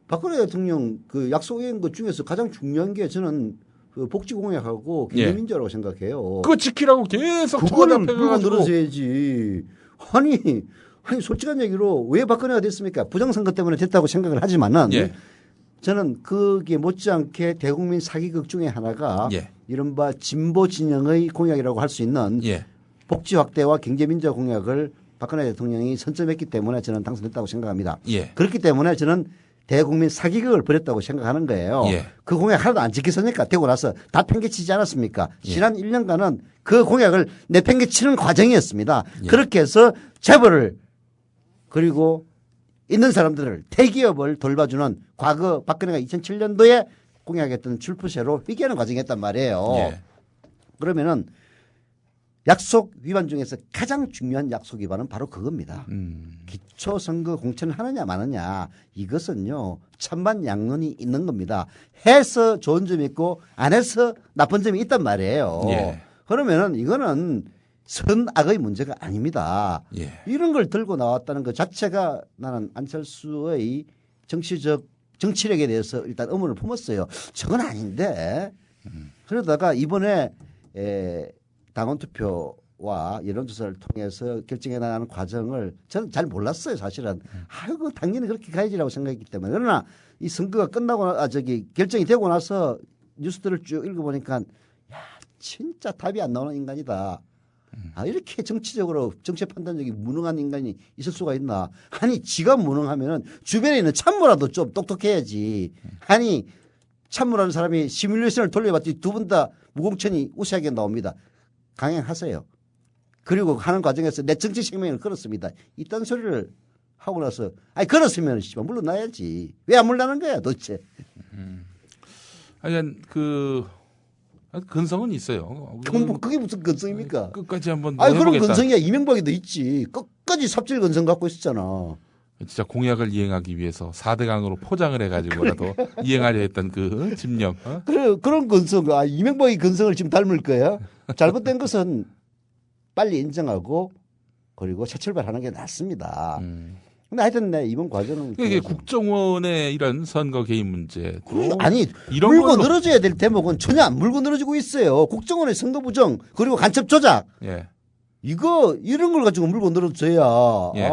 박근혜 대통령 약속한 것 중에서 가장 중요한 게 저는 복지 공약하고 경제민주라고 생각해요. 그거 지키라고 계속 그거를 물고 늘어져야지. 솔직한 얘기로 왜 박근혜가 됐습니까? 부정선거 때문에 됐다고 생각을 하지만은 저는 거기에 못지않게 대국민 사기극 중에 하나가 이른바 진보 진영의 공약이라고 할 수 있는 복지 확대와 경제민주화 공약을 박근혜 대통령이 선점했기 때문에 저는 당선됐다고 생각합니다. 그렇기 때문에 저는 대국민 사기극을 벌였다고 생각하는 거예요. 예. 그 공약 하나도 안 지켰으니까 되고 나서 다 팽개치지 않았습니까? 지난 1년간은 그 공약을 내팽개치는 과정이었습니다. 예. 그렇게 해서 재벌을 그리고 있는 사람들을 대기업을 돌봐주는 과거 박근혜가 2007년도에 공약했던 출푸세로 회귀하는 과정이었단 말이에요. 예. 그러면은 약속 위반 중에서 가장 중요한 약속 위반은 바로 그겁니다. 기초선거 공천을 하느냐 마느냐 이것은요 천만양론이 있는 겁니다. 해서 좋은 점이 있고 안 해서 나쁜 점이 있단 말이에요. 예. 그러면은 이거는 선악의 문제가 아닙니다. 예. 이런 걸 들고 나왔다는 것 자체가 나는 안철수의 정치력에 대해서 일단 의문을 품었어요. 저건 아닌데 그러다가 이번에 당원 투표와 여론조사를 통해서 결정해 나가는 과정을 저는 잘 몰랐어요, 사실은. 아이고, 당연히 그렇게 가야지라고 생각했기 때문에. 그러나 이 선거가 끝나고, 결정이 되고 나서 뉴스들을 쭉 읽어보니까, 야, 진짜 답이 안 나오는 인간이다. 아, 이렇게 정치적으로, 정치 판단력이 무능한 인간이 있을 수가 있나. 아니, 지가 무능하면은 주변에 있는 참모라도 좀 똑똑해야지. 아니, 참모라는 사람이 시뮬레이션을 돌려봤더니 두 분 다 무공천이 우세하게 나옵니다. 강행하세요. 그리고 하는 과정에서 내 정치 생명을 걸었습니다. 이딴 소리를 하고 나서 아니 걸었으면 물러나야지. 왜 안 물러나는 거야 도대체. 하여간 그 근성은 있어요. 그게 무슨 근성입니까? 끝까지 한번 아니 해보겠다. 그런 근성이야. 이명박이도 있지. 끝까지 삽질 근성 갖고 있었잖아. 진짜 공약을 이행하기 위해서 4대강으로 포장을 해가지고라도 이행하려 했던 그 집념. 그런 근성. 이명박의 근성을 지금 닮을 거야. 잘못된 것은 빨리 인정하고 그리고 새 출발하는 게 낫습니다. 근데 하여튼 이번 과정은 이게 국정원의 이런 선거 개입 문제. 아니 이런 물고 걸로. 늘어져야 될 대목은 전혀 안 물고 늘어지고 있어요. 국정원의 선거 부정 그리고 간첩 조작. 예. 이런 걸 가지고 물고 늘어져야 예.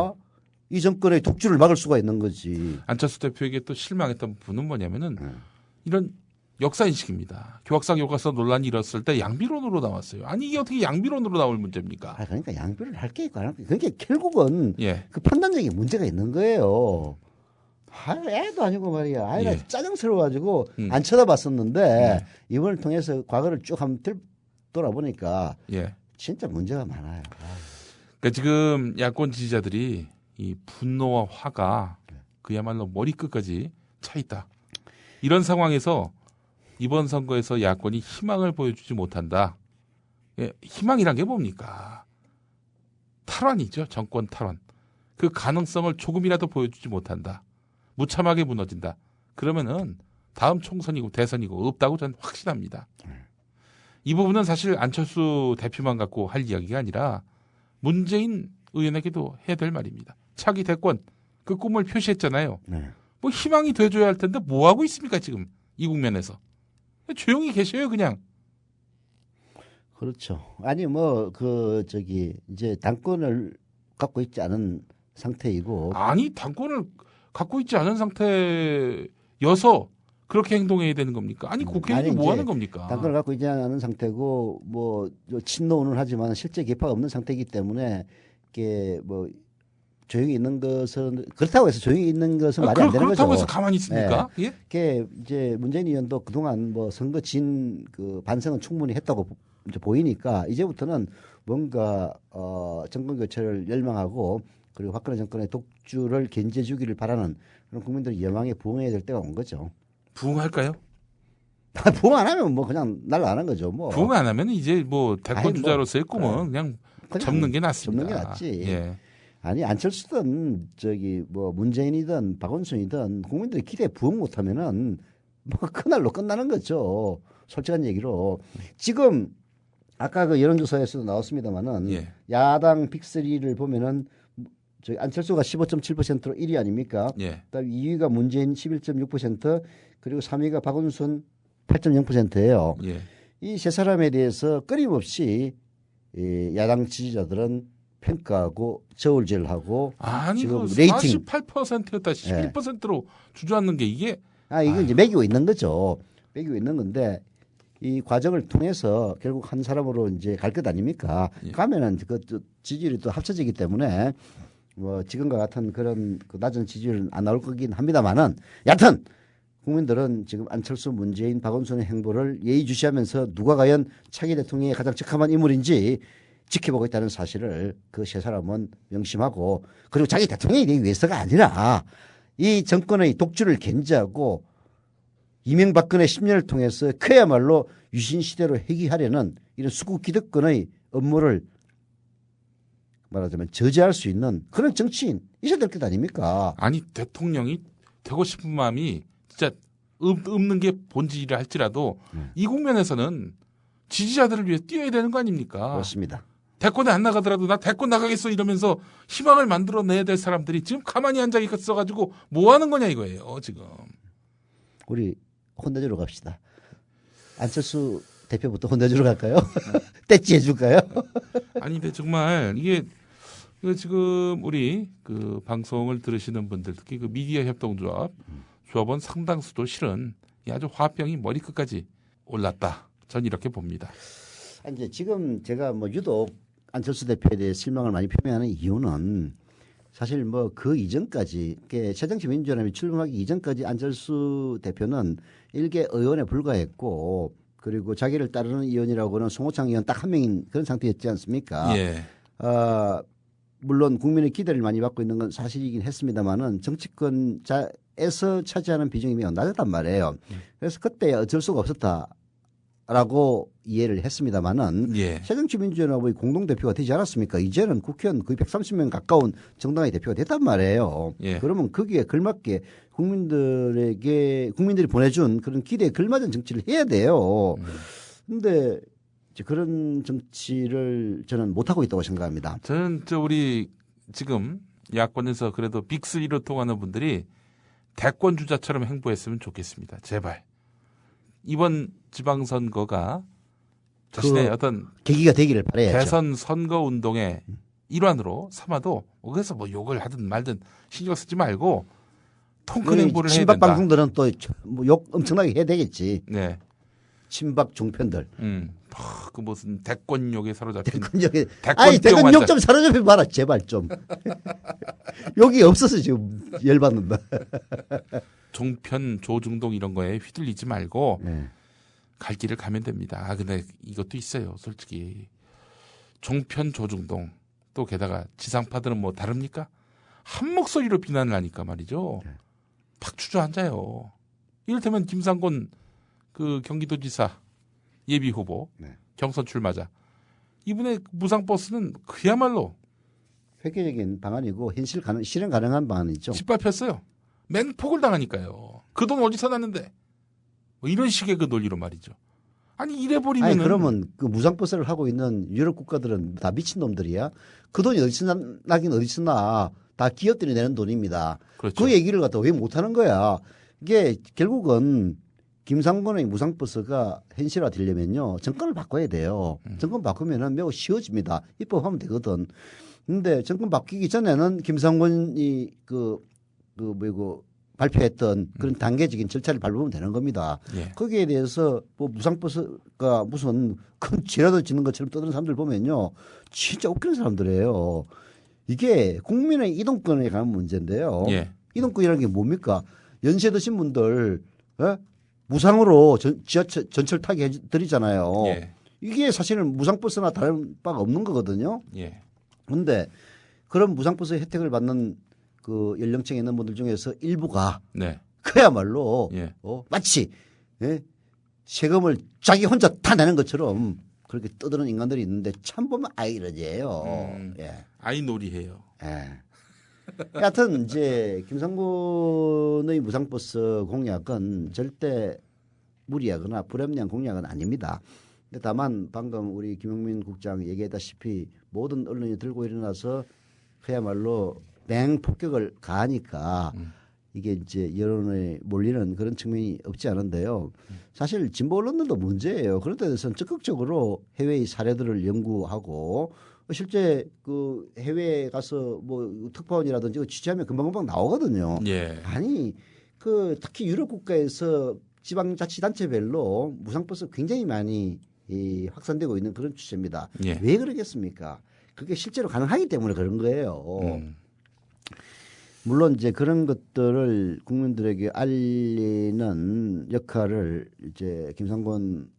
이 정권의 독주를 막을 수가 있는 거지. 안철수 대표에게 또 실망했던 부분은 뭐냐면은 이런 역사인식입니다. 교학사 교과서 논란이 일었을 때 양비론으로 나왔어요. 아니 이게 어떻게 양비론으로 나올 문제입니까? 그러니까 양비를 할 게 있고 안 할 게. 그러니까 결국은 예. 그 판단적인 문제가 있는 거예요. 애도 아니고 말이야. 나 예. 짜증스러워가지고 안 쳐다봤었는데 이번을 통해서 과거를 쭉 한번 돌아보니까 예. 진짜 문제가 많아요. 그러니까 지금 야권 지지자들이 이 분노와 화가 그야말로 머리끝까지 차 있다. 이런 상황에서 이번 선거에서 야권이 희망을 보여주지 못한다. 예, 희망이란 게 뭡니까? 탈환이죠. 정권 탈환. 그 가능성을 조금이라도 보여주지 못한다. 무참하게 무너진다. 그러면은 다음 총선이고 대선이고 없다고 저는 확신합니다. 이 부분은 사실 안철수 대표만 갖고 할 이야기가 아니라 문재인 의원에게도 해야 될 말입니다. 차기 대권 그 꿈을 표시했잖아요. 네. 뭐 희망이 돼줘야 할 텐데 뭐 하고 있습니까 지금 이 국면에서. 조용히 계셔요 그냥. 그렇죠. 아니 이제 당권을 갖고 있지 않은 상태이고. 아니 당권을 갖고 있지 않은 상태여서 그렇게 행동해야 되는 겁니까? 아니 국회의원이 뭐 하는 겁니까? 당권을 갖고 있지 않은 상태고 친노는 하지만 실제 개파가 없는 상태이기 때문에 이게 조용히 있는 것은 그렇다고 해서 조용히 있는 것은 말이 안 되는 거죠. 그렇다고 해서 가만히 있습니까? 네. 예? 그게 이제 문재인 의원도 그동안 선거 진 그 반성은 충분히 했다고 이제 보이니까 이제부터는 뭔가 정권 교체를 열망하고 그리고 박근혜 정권의 독주를 견제주기를 바라는 그런 국민들의 여망에 부응해야 될 때가 온 거죠. 부응할까요? 부응 안 하면 그냥 날아가는 거죠. 부응 안 하면 이제 대권 주자로서의 꿈은 그냥 접는 게 낫습니다. 접는 게 낫지. 예. 아니 안철수든 문재인이든 박원순이든 국민들이 기대에 부응 못하면은 그날로 끝나는 거죠. 솔직한 얘기로 지금 아까 그 여론조사에서도 나왔습니다만은 예. 야당 빅3를 보면은 안철수가 15.7%로 1위 아닙니까? 예. 그다음 2위가 문재인 11.6% 그리고 3위가 박원순 8.0%예요. 예. 이 세 사람에 대해서 끊임없이 야당 지지자들은 평가하고 저울질하고 아니 지금 그 레이팅 48%였다 11%로 주저앉는 게 이게 이건 이제 매기고 있는 거죠. 매기고 있는 건데 이 과정을 통해서 결국 한 사람으로 이제 갈 것 아닙니까? 예. 가면은 그 지지율이 또 합쳐지기 때문에 뭐 지금과 같은 그런 그 낮은 지지율은 안 나올 거긴 합니다만은 여하튼 국민들은 지금 안철수, 문재인, 박원순의 행보를 예의주시하면서 누가 과연 차기 대통령의 가장 적합한 인물인지 지켜보고 있다는 사실을 그 세 사람은 명심하고 그리고 자기 대통령이 되기 위해서가 아니라 이 정권의 독주를 견제하고 이명박근혜 10년을 통해서 그야말로 유신시대로 회귀하려는 이런 수구기득권의 업무를 말하자면 저지할 수 있는 그런 정치인 있어야 될 것 아닙니까? 아니 대통령이 되고 싶은 마음이 진짜 없는 게 본질이라 할지라도 이 국면에서는 지지자들을 위해 뛰어야 되는 거 아닙니까? 그렇습니다. 대권에 안 나가더라도 나 대권 나가겠어 이러면서 희망을 만들어내야 될 사람들이 지금 가만히 앉아 있어가지고 뭐 하는 거냐 이거예요 지금. 우리 혼내주러 갑시다. 안철수 대표부터 혼내주러 갈까요? 떼찌 해줄까요? 아니 근데 정말 이게 지금 우리 그 방송을 들으시는 분들 특히 그 미디어 협동조합 조합원 상당수도 실은 이 아주 화병이 머리끝까지 올랐다. 전 이렇게 봅니다. 이제 지금 제가 뭐 유독 안철수 대표에 대해 실망을 많이 표명하는 이유는 사실 뭐 그 이전까지 새정치민주연합이 출범하기 이전까지 안철수 대표는 일개 의원에 불과했고 그리고 자기를 따르는 의원이라고는 송호창 의원 딱 한 명인 그런 상태였지 않습니까? 예. 물론 국민의 기대를 많이 받고 있는 건 사실이긴 했습니다만은 정치권에서 차지하는 비중이 매우 낮았단 말이에요. 그래서 그때 어쩔 수가 없었다라고 이해를 했습니다만은 예. 새정치민주연합의 공동대표가 되지 않았습니까? 이제는 국회의원 거의 130명 가까운 정당의 대표가 됐단 말이에요. 예. 그러면 거기에 걸맞게 국민들이 보내준 그런 기대에 걸맞은 정치를 해야 돼요. 그런데 그런 정치를 저는 못하고 있다고 생각합니다. 저는 우리 지금 야권에서 그래도 빅3로 통하는 분들이 대권 주자처럼 행보했으면 좋겠습니다. 제발. 이번 지방선거가 자신의 어떤 계기가 되기를 바라야죠. 대선 선거 운동의 일환으로 삼아도 그래서 뭐 욕을 하든 말든 신경 쓰지 말고 통큰 행보를 해야 된다. 친박 방송들은 또 욕 엄청나게 해야 되겠지. 네. 친박 종편들. 그 무슨 대권욕에 사로잡힌. 대권욕 좀 사로잡히 봐라 제발 좀. 욕이 없어서 지금 열받는다. 종편 조중동 이런 거에 휘둘리지 말고 네. 갈 길을 가면 됩니다. 근데 이것도 있어요. 솔직히 종편 조중동 또 게다가 지상파들은 뭐 다릅니까? 한 목소리로 비난을 하니까 말이죠. 네. 팍 주저앉아요. 이를테면 김상곤 그 경기도지사 예비 후보 네. 경선 출마자 이분의 무상버스는 그야말로 획기적인 방안이고 실현 가능한 방안이죠. 짓밟혔어요. 맹폭을 당하니까요. 그 돈 어디서 났는데 뭐 이런 식의 그 논리로 말이죠. 아니 이래버리면은 그러면 그 무상버스를 하고 있는 유럽 국가들은 다 미친 놈들이야. 그 돈이 어디서 나긴 어디서 나. 다 기업들이 내는 돈입니다. 그렇죠. 그 얘기를 갖다 왜 못하는 거야. 이게 결국은 김상곤의 무상버스가 현실화되려면요. 정권을 바꿔야 돼요. 정권 바꾸면은 매우 쉬워집니다. 입법하면 되거든. 근데 정권 바뀌기 전에는 김상곤이 발표했던 그런 단계적인 절차를 밟으면 되는 겁니다. 예. 거기에 대해서 뭐 무상버스가 무슨 큰 죄라도 짓는 것처럼 떠드는 사람들 보면요. 진짜 웃기는 사람들이에요. 이게 국민의 이동권에 관한 문제인데요. 예. 이동권이라는 게 뭡니까? 연세 드신 분들 무상으로 전철 타게 해드리잖아요. 예. 이게 사실은 무상버스나 다른 바가 없는 거거든요. 그런데 예. 그런 무상버스 혜택을 받는 그 연령층에 있는 분들 중에서 일부가 네. 그야말로 예. 마치 세금을 자기 혼자 다 내는 것처럼 그렇게 떠드는 인간들이 있는데 참 보면 아이러지예요. 예. 아이놀이해요. 예. 하여튼 이제 김상곤의 무상버스 공약은 절대 무리하거나 불합리한 공약은 아닙니다. 근데 다만 방금 우리 김용민 국장 얘기했다시피 모든 언론이 들고 일어나서 그야말로 맹폭격을 가하니까 이게 이제 여론에 몰리는 그런 측면이 없지 않은데요. 사실 진보 언론들도 문제예요. 그런 데 대해서는 적극적으로 해외의 사례들을 연구하고 실제 그 해외에 가서 뭐 특파원이라든지 취재하면 금방금방 나오거든요. 예. 아니 그 특히 유럽 국가에서 지방자치단체별로 무상버스 굉장히 많이 확산되고 있는 그런 추세입니다. 예. 왜 그러겠습니까? 그게 실제로 가능하기 때문에 그런 거예요. 물론 이제 그런 것들을 국민들에게 알리는 역할을 이제 김상곤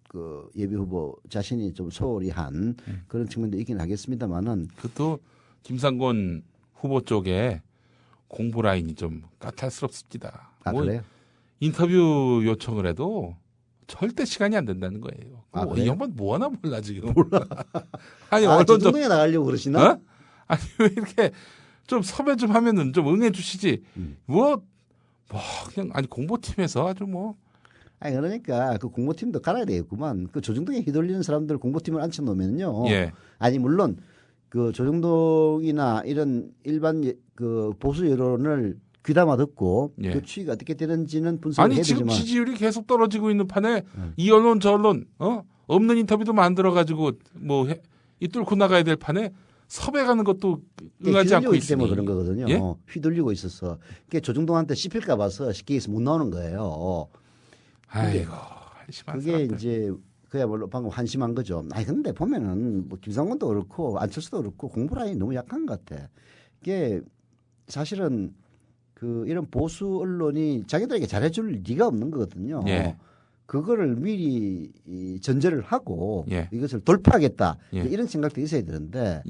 그 예비 후보 자신이 좀 소홀히 한 그런 측면도 있긴 하겠습니다만은 그것도 김상곤 후보 쪽에 공보 라인이 좀 까탈스럽습니다. 아, 그래요? 인터뷰 요청을 해도 절대 시간이 안 된다는 거예요. 아, 이 양반 뭐 하나 몰라 지금. 아니 언론에 나가려고 그러시나? 어? 아니 왜 이렇게 좀 섭외 좀 하면은 좀 응해 주시지. 뭐 그냥 아니 공보팀에서 아주 뭐. 아니 그러니까 그 공보팀도 갈아야 되겠구만. 그 조중동에 휘둘리는 사람들 공보팀을 앉혀놓으면요. 예. 아니 물론 그 조중동이나 이런 일반 그 보수 여론을 귀담아 듣고 예. 그 추이가 어떻게 되는지는 분석을 해야 아니 지금 되지만 지지율이 계속 떨어지고 있는 판에 이 언론 저 언론 없는 인터뷰도 만들어 가지고 뭐 이 뚫고 나가야 될 판에 섭외 가는 것도 응하지 않고 있으니 때문에 그런 거거든요. 예? 휘둘리고 있어서 그게 조중동한테 씹힐까 봐서 쉽게 해서 못 나오는 거예요. 아이고 한심한 그게 사람들. 이제 그야말로 방금 한심한 거죠. 아니 근데 보면은 뭐 김상곤도 그렇고 안철수도 그렇고 공부 라인이 너무 약한 것 같아. 이게 사실은 그 이런 보수 언론이 자기들에게 잘해줄 리가 없는 거거든요. 예. 그거를 미리 전제를 하고 예. 이것을 돌파하겠다 예. 이런 생각도 있어야 되는데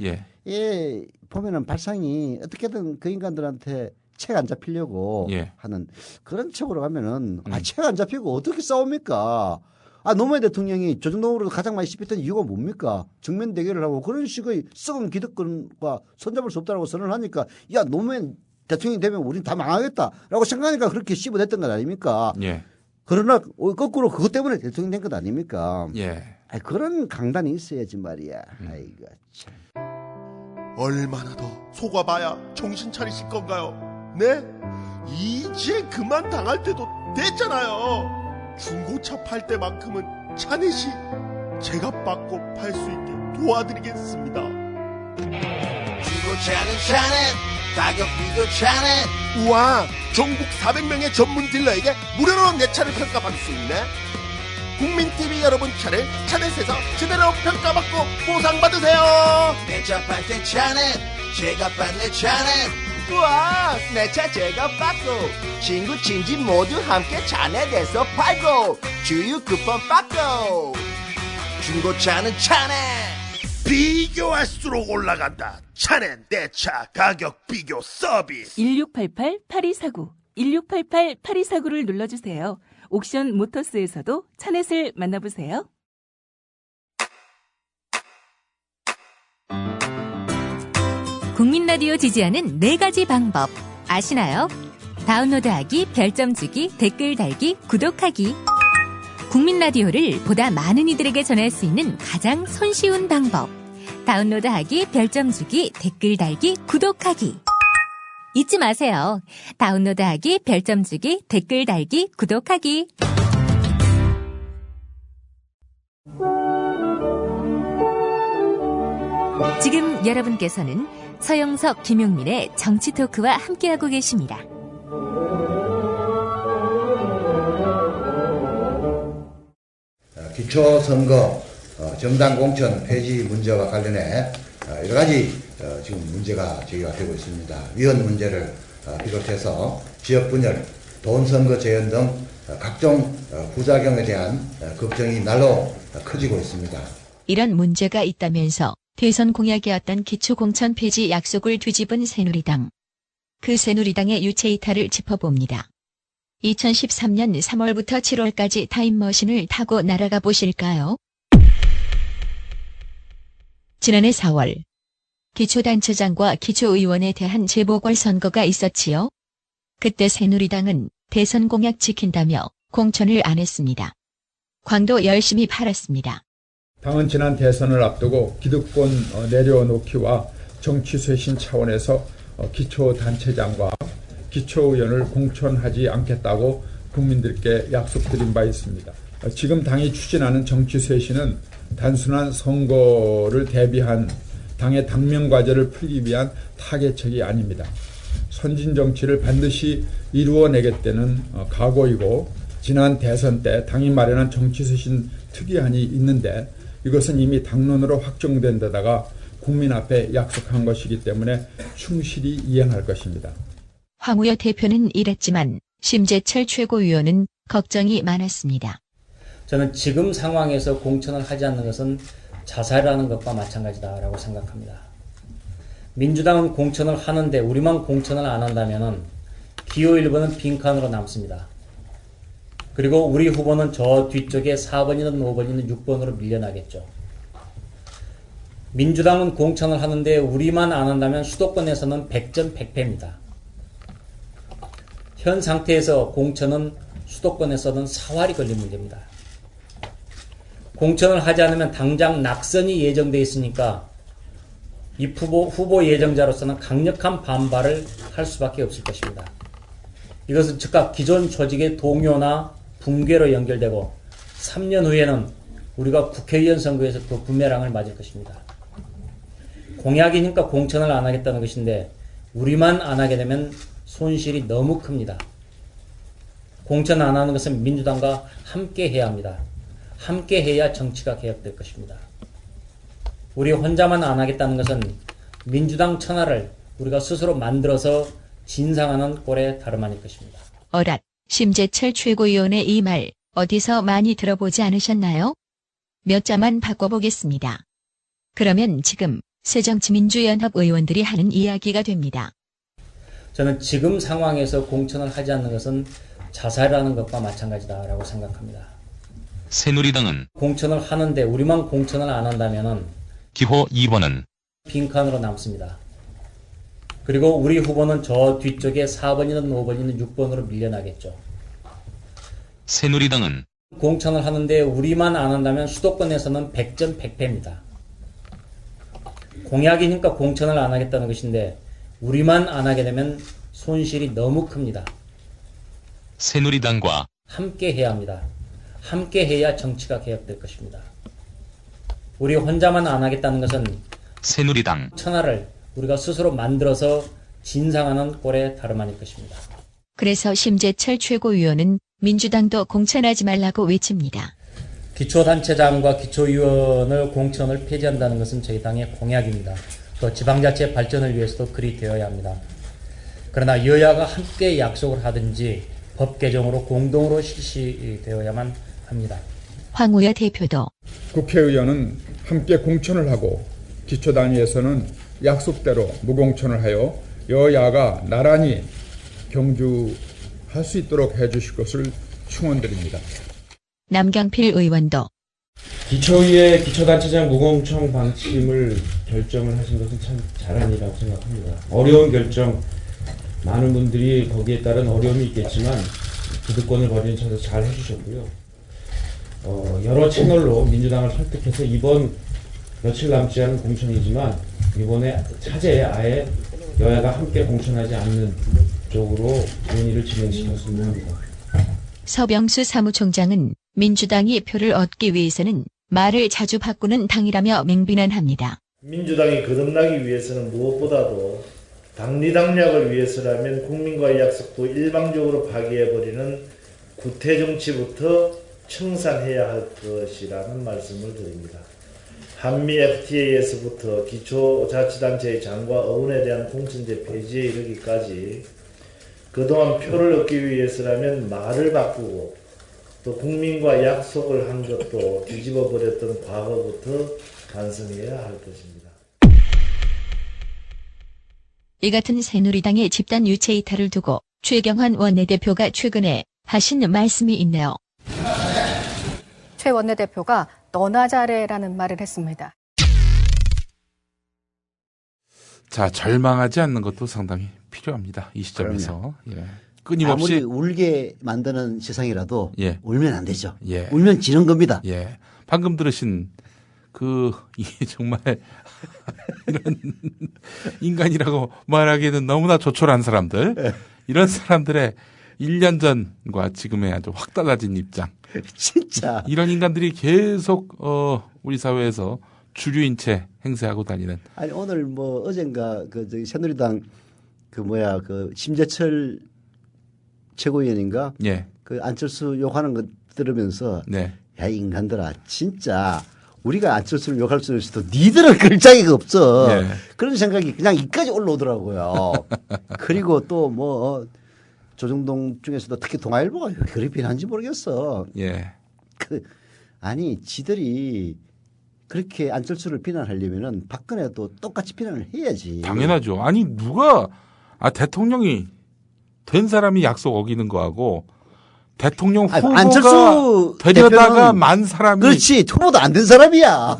예, 보면은 발상이 어떻게든 그 인간들한테 책 안 잡히려고 예. 하는 그런 척으로 가면은 책 안 잡히고 어떻게 싸웁니까? 노무현 대통령이 조중동으로 가장 많이 씹혔던 이유가 뭡니까? 정면 대결을 하고 그런 식의 썩은 기득권과 손잡을 수 없다고 선언을 하니까 야 노무현 대통령이 되면 우린 다 망하겠다라고 생각하니까 그렇게 씹어냈던 것 아닙니까? 예. 그러나 거꾸로 그것 때문에 대통령 된 것 아닙니까? 예. 아니, 그런 강단이 있어야지 말이야. 아이고 참. 얼마나 더 속아봐야 정신 차리실 건가요? 네? 이제 그만 당할 때도 됐잖아요. 중고차 팔 때만큼은 차넷이 제가 받고 팔 수 있게 도와드리겠습니다. 중고차는 차넷, 가격비도 차넷. 우와, 전국 400명의 전문 딜러에게 무료로 내 차를 평가받을 수 있네. 국민TV 여러분 차를 차넷에서 제대로 평가받고 보상받으세요. 내 차 팔 때 차넷, 제가 받네 차넷. 우와, 내 차 제가 받고 친구 친지 모두 함께 차넷에서 팔고 주유 쿠폰 받고 중고차는 차넷. 비교할수록 올라간다. 차넷 내 차 가격 비교 서비스. 1688-8249 1688-8249를 눌러주세요. 옥션 모터스에서도 차넷을 만나보세요. 국민 라디오 지지하는 4가지 방법 아시나요? 다운로드하기, 별점 주기, 댓글 달기, 구독하기. 국민 라디오를 보다 많은 이들에게 전할 수 있는 가장 손쉬운 방법. 다운로드하기, 별점 주기, 댓글 달기, 구독하기. 잊지 마세요. 다운로드하기, 별점 주기, 댓글 달기, 구독하기. 지금 여러분께서는 서영석, 김용민의 정치 토크와 함께하고 계십니다. 기초선거 정당 공천 폐지 문제와 관련해 여러 가지 지금 문제가 제기가 되고 있습니다. 위헌 문제를 비롯해서 지역 분열, 돈선거 재현 등 각종 부작용에 대한 걱정이 날로 커지고 있습니다. 이런 문제가 있다면서 대선 공약이었던 기초공천 폐지 약속을 뒤집은 새누리당. 그 새누리당의 유체 이탈을 짚어봅니다. 2013년 3월부터 7월까지 타임머신을 타고 날아가 보실까요? 지난해 4월 기초단체장과 기초의원에 대한 재보궐선거가 있었지요. 그때 새누리당은 대선 공약 지킨다며 공천을 안 했습니다. 광도 열심히 팔았습니다. 당은 지난 대선을 앞두고 기득권 내려놓기와 정치 쇄신 차원에서 기초단체장과 기초의원을 공천하지 않겠다고 국민들께 약속드린 바 있습니다. 지금 당이 추진하는 정치 쇄신은 단순한 선거를 대비한 당의 당면 과제를 풀기 위한 타개책이 아닙니다. 선진 정치를 반드시 이루어내겠다는 각오이고 지난 대선 때 당이 마련한 정치 쇄신 특위안이 있는데 이것은 이미 당론으로 확정된 데다가 국민 앞에 약속한 것이기 때문에 충실히 이행할 것입니다. 황우여 대표는 이랬지만 심재철 최고위원은 걱정이 많았습니다. 저는 지금 상황에서 공천을 하지 않는 것은 자살이라는 것과 마찬가지다라고 생각합니다. 민주당은 공천을 하는데 우리만 공천을 안 한다면 기호 1번은 빈칸으로 남습니다. 그리고 우리 후보는 저 뒤쪽에 4번이든 5번이든 6번으로 밀려나겠죠. 민주당은 공천을 하는데 우리만 안 한다면 수도권에서는 100전 100패입니다. 현 상태에서 공천은 수도권에서는 사활이 걸린 문제입니다. 공천을 하지 않으면 당장 낙선이 예정되어 있으니까 이 후보 예정자로서는 강력한 반발을 할 수밖에 없을 것입니다. 이것은 즉각 기존 조직의 동요나 붕괴로 연결되고 3년 후에는 우리가 국회의원 선거에서 그 부메랑을 맞을 것입니다. 공약이니까 공천을 안 하겠다는 것인데 우리만 안 하게 되면 손실이 너무 큽니다. 공천 안 하는 것은 민주당과 함께 해야 합니다. 함께 해야 정치가 개혁될 것입니다. 우리 혼자만 안 하겠다는 것은 민주당 천하를 우리가 스스로 만들어서 진상하는 꼴에 다름 아닐 것입니다. 어랏, 심재철 최고위원의 이 말 어디서 많이 들어보지 않으셨나요? 몇 자만 바꿔보겠습니다. 그러면 지금 새정치민주연합 의원들이 하는 이야기가 됩니다. 저는 지금 상황에서 공천을 하지 않는 것은 자살이라는 것과 마찬가지다라고 생각합니다. 새누리당은 공천을 하는데 우리만 공천을 안 한다면 기호 2번은 빈칸으로 남습니다. 그리고 우리 후보는 저 뒤쪽에 4번이든 5번이든 6번으로 밀려나겠죠. 새누리당은 공천을 하는데 우리만 안 한다면 수도권에서는 100전 100패입니다. 공약이니까 공천을 안 하겠다는 것인데 우리만 안 하게 되면 손실이 너무 큽니다. 새누리당과 함께 해야 합니다. 함께 해야 정치가 개혁될 것입니다. 우리 혼자만 안 하겠다는 것은 새누리당 천하를 우리가 스스로 만들어서 진상하는 꼴에 다름 아닐 것입니다. 그래서 심재철 최고위원은 민주당도 공천하지 말라고 외칩니다. 기초단체장과 기초위원을 공천을 폐지한다는 것은 저희 당의 공약입니다. 또 지방자치 발전을 위해서도 그리 되어야 합니다. 그러나 여야가 함께 약속을 하든지 법 개정으로 공동으로 실시되어야만 합니다. 황우여 대표도 국회의원은 함께 공천을 하고 기초단위에서는 약속대로 무공천을 하여 여야가 나란히 경주할 수 있도록 해주실 것을 충원드립니다. 남경필 의원도 기초위의 기초단체장 무공천 방침을 결정을 하신 것은 참 잘한 일이라고 생각합니다. 어려운 결정, 많은 분들이 거기에 따른 어려움이 있겠지만 기득권을 버리는 차에서 잘 해주셨고요. 여러 채널로 민주당을 설득해서 이번 며칠 남지 않은 공천이지만 이번에 차제에 아예 여야가 함께 공천하지 않는 쪽으로 논의를 진행시켰으면 합니다. 서병수 사무총장은 민주당이 표를 얻기 위해서는 말을 자주 바꾸는 당이라며 맹비난합니다. 민주당이 거듭나기 위해서는 무엇보다도 당리당략을 위해서라면 국민과의 약속도 일방적으로 파기해버리는 구태정치부터 청산해야 할 것이라는 말씀을 드립니다. 한미 FTA에서부터 기초자치단체의 장과 어원에 대한 공천제 폐지에 이르기까지 그동안 표를 얻기 위해서라면 말을 바꾸고 또 국민과 약속을 한 것도 뒤집어 버렸던 과거부터 반성해야 할 것입니다. 이 같은 새누리당의 집단 유체 이탈을 두고 최경환 원내대표가 최근에 하신 말씀이 있네요. 최 원내대표가 너나 잘해라는 말을 했습니다. 자, 절망하지 않는 것도 상당히 필요합니다. 이 시점에서. 예. 끊임없이 아무리 울게 만드는 세상이라도 예. 울면 안 되죠. 예. 울면 지는 겁니다. 예. 방금 들으신 이게 정말 이런 인간이라고 말하기에는 너무나 조촐한 사람들, 이런 사람들의 1년 전과 지금의 아주 확 달라진 입장. 진짜. 이런 인간들이 계속 우리 사회에서 주류인 채 행세하고 다니는. 아니 오늘 어젠가 새누리당 심재철 최고위원인가? 예. 안철수 욕하는 거 들으면서 네. 야 인간들아 진짜 우리가 안철수를 욕할 수는 있어도 니들은 그럴 자기가 없어. 예. 그런 생각이 그냥 이까지 올라오더라고요. 그리고 또 뭐 조정동 중에서도 특히 동아일보가 그리 비난한지 모르겠어. 예. 아니 지들이 그렇게 안철수를 비난하려면은 박근혜도 똑같이 비난을 해야지. 당연하죠. 아니 누가 대통령이 된 사람이 약속 어기는 거하고 대통령 후보가 안철수 되려다가 만 사람이 그렇지 후보도 안 된 사람이야.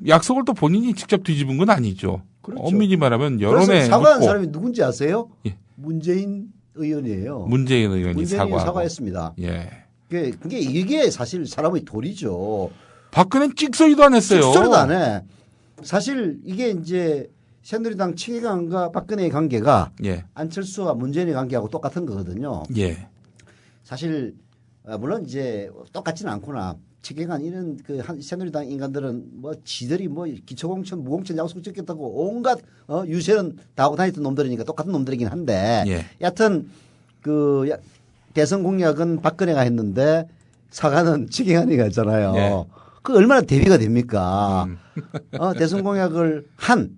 약속을 또 본인이 직접 뒤집은 건 아니죠. 그렇죠. 엄밀히 말하면 여론에 사과한 묻고. 사람이 누군지 아세요? 예. 문재인 의원이에요. 문재인 의원이 사과했습니다. 예. 이게 사실 사람의 도리죠. 박근혜는 찍소리도 안 했어요. 찍소리도 안 해. 사실 이게 이제 새누리당 최경환과 박근혜의 관계가 예. 안철수와 문재인의 관계하고 똑같은 거거든요. 예. 사실 물론 이제 똑같지는 않구나. 최경환 이런 그 새누리당 인간들은 뭐 지들이 뭐 기초공천 무공천 약속 찍겠다고 온갖 유세는 다 하고 다녔던 놈들이니까 똑같은 놈들이긴 한데 예. 여하튼 그 대선 공약은 박근혜가 했는데 사과는 최경환이가 했잖아요. 예. 그 얼마나 대비가 됩니까? 대선 공약을 한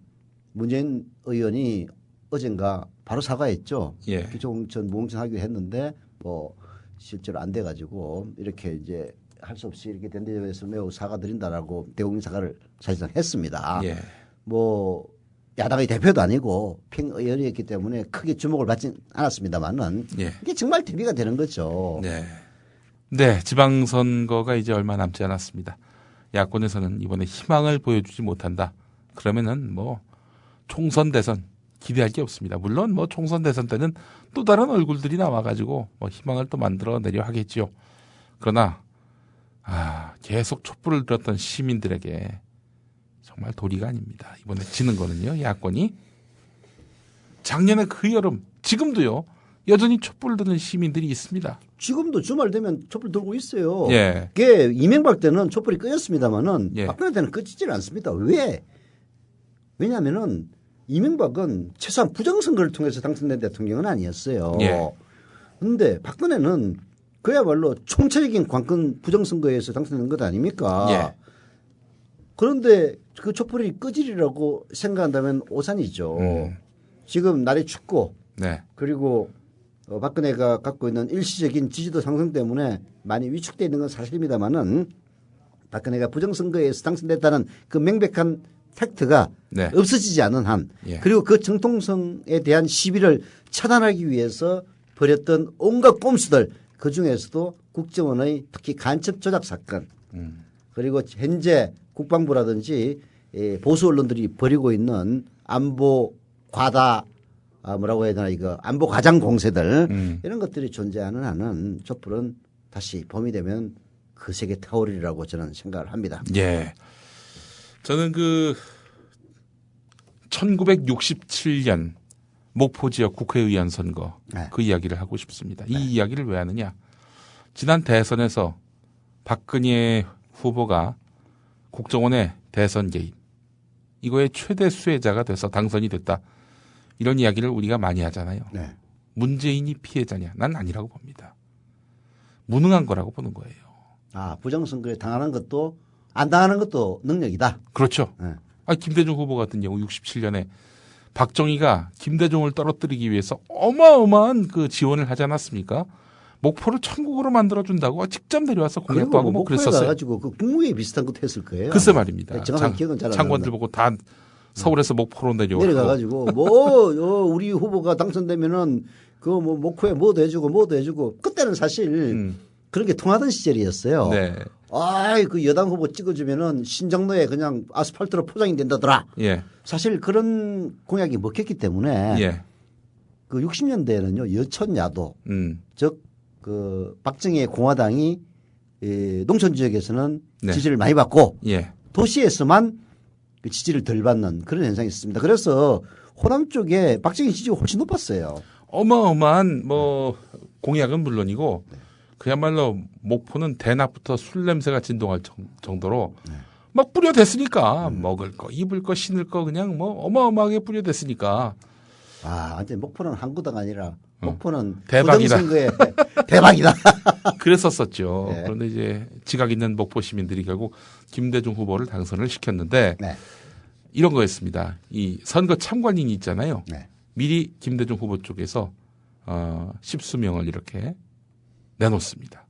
문재인 의원이 어젠가 바로 사과했죠. 예. 기초공천 무공천 하기로 했는데 뭐 실제로 안 돼가지고 이렇게 이제 할 수 없이 이렇게 된 데 대해서 매우 사과드린다라고 대국민 사과를 사실상 했습니다. 예. 뭐 야당의 대표도 아니고 평의원이었기 때문에 크게 주목을 받진 않았습니다만은 예. 이게 정말 대비가 되는 거죠. 네. 네, 지방선거가 이제 얼마 남지 않았습니다. 야권에서는 이번에 희망을 보여주지 못한다. 그러면은 뭐 총선 대선 기대할 게 없습니다. 물론 뭐 총선 대선 때는 또 다른 얼굴들이 나와가지고 뭐 희망을 또 만들어내려 하겠죠. 그러나 계속 촛불을 들었던 시민들에게 정말 도리가 아닙니다. 이번에 지는 거는요. 야권이 작년에 그 여름 지금도요. 여전히 촛불을 드는 시민들이 있습니다. 지금도 주말 되면 촛불 들고 있어요. 예. 그게 이명박 때는 촛불이 꺼졌습니다만은 예. 박근혜 때는 꺼지질 않습니다. 왜? 왜냐하면은 이명박은 최소한 부정선거를 통해서 당선된 대통령은 아니었어요. 그런데 예. 박근혜는 그야말로 총체적인 관건 부정선거에서 당선된 것 아닙니까? 예. 그런데 그 촛불이 꺼지리라고 생각한다면 오산이죠. 지금 날이 춥고 네. 그리고 박근혜가 갖고 있는 일시적인 지지도 상승 때문에 많이 위축되어 있는 건 사실입니다만은 박근혜가 부정선거에서 당선됐다는 그 명백한 팩트가 네. 없어지지 않은 한 예. 그리고 그 정통성에 대한 시비를 차단하기 위해서 벌였던 온갖 꼼수들 그중에서도 국정원의 특히 간첩 조작 사건 그리고 현재 국방부라든지 보수 언론들이 벌이고 있는 안보 과다 뭐라고 해야 되나 이거 안보 과장 공세들 이런 것들이 존재하는 한은 촛불은 다시 봄이 되면 그 세계 타오르리라고 저는 생각을 합니다. 예. 저는 1967년 목포 지역 국회의원 선거 그 이야기를 하고 싶습니다. 이 이야기를 왜 하느냐. 지난 대선에서 박근혜 후보가 국정원의 대선 개입 이거의 최대 수혜자가 돼서 당선이 됐다. 이런 이야기를 우리가 많이 하잖아요. 네. 문재인이 피해자냐? 난 아니라고 봅니다. 무능한 거라고 보는 거예요. 부정선거에 당하는 것도 안 당하는 것도 능력이다. 그렇죠. 네. 김대중 후보 같은 경우 67년에 박정희가 김대중을 떨어뜨리기 위해서 어마어마한 그 지원을 하지 않았습니까? 목포를 천국으로 만들어준다고 직접 내려와서 공약도 하고 뭐 그랬었어요. 가지고 그 국무회의 비슷한 것도 했을 거예요. 글쎄 말입니다. 정확한 기억은 잘 안 나는데. 장관들 보고 다 서울에서 목포로 내려가가지고 우리 후보가 당선되면은 그 뭐 목포에 뭐도 해주고 그때는 사실 그런 게 통하던 시절이었어요. 네. 그 여당 후보 찍어주면은 신정로에 그냥 아스팔트로 포장이 된다더라. 예. 사실 그런 공약이 먹혔기 때문에 예. 그 60년대에는요 여천야도 즉 그 박정희의 공화당이 농촌 지역에서는 네. 지지를 많이 받고 예. 도시에서만 그 지지를 덜 받는 그런 현상이 있었습니다. 그래서 호남 쪽에 박정희 지지가 훨씬 높았어요. 어마어마한 뭐 공약은 물론이고 그야말로 목포는 대낮부터 술 냄새가 진동할 정도로 막 뿌려댔으니까 먹을 거, 입을 거, 신을 거 그냥 뭐 어마어마하게 뿌려댔으니까 완전 목포는 항구당 아니라 목포는 대박이다. 부정선거에 대박이다. 그랬었었죠. 네. 그런데 이제 지각 있는 목포 시민들이 결국 김대중 후보를 당선을 시켰는데 네. 이런 거였습니다. 이 선거 참관인이 있잖아요. 네. 미리 김대중 후보 쪽에서 10수명을 이렇게 내놓습니다.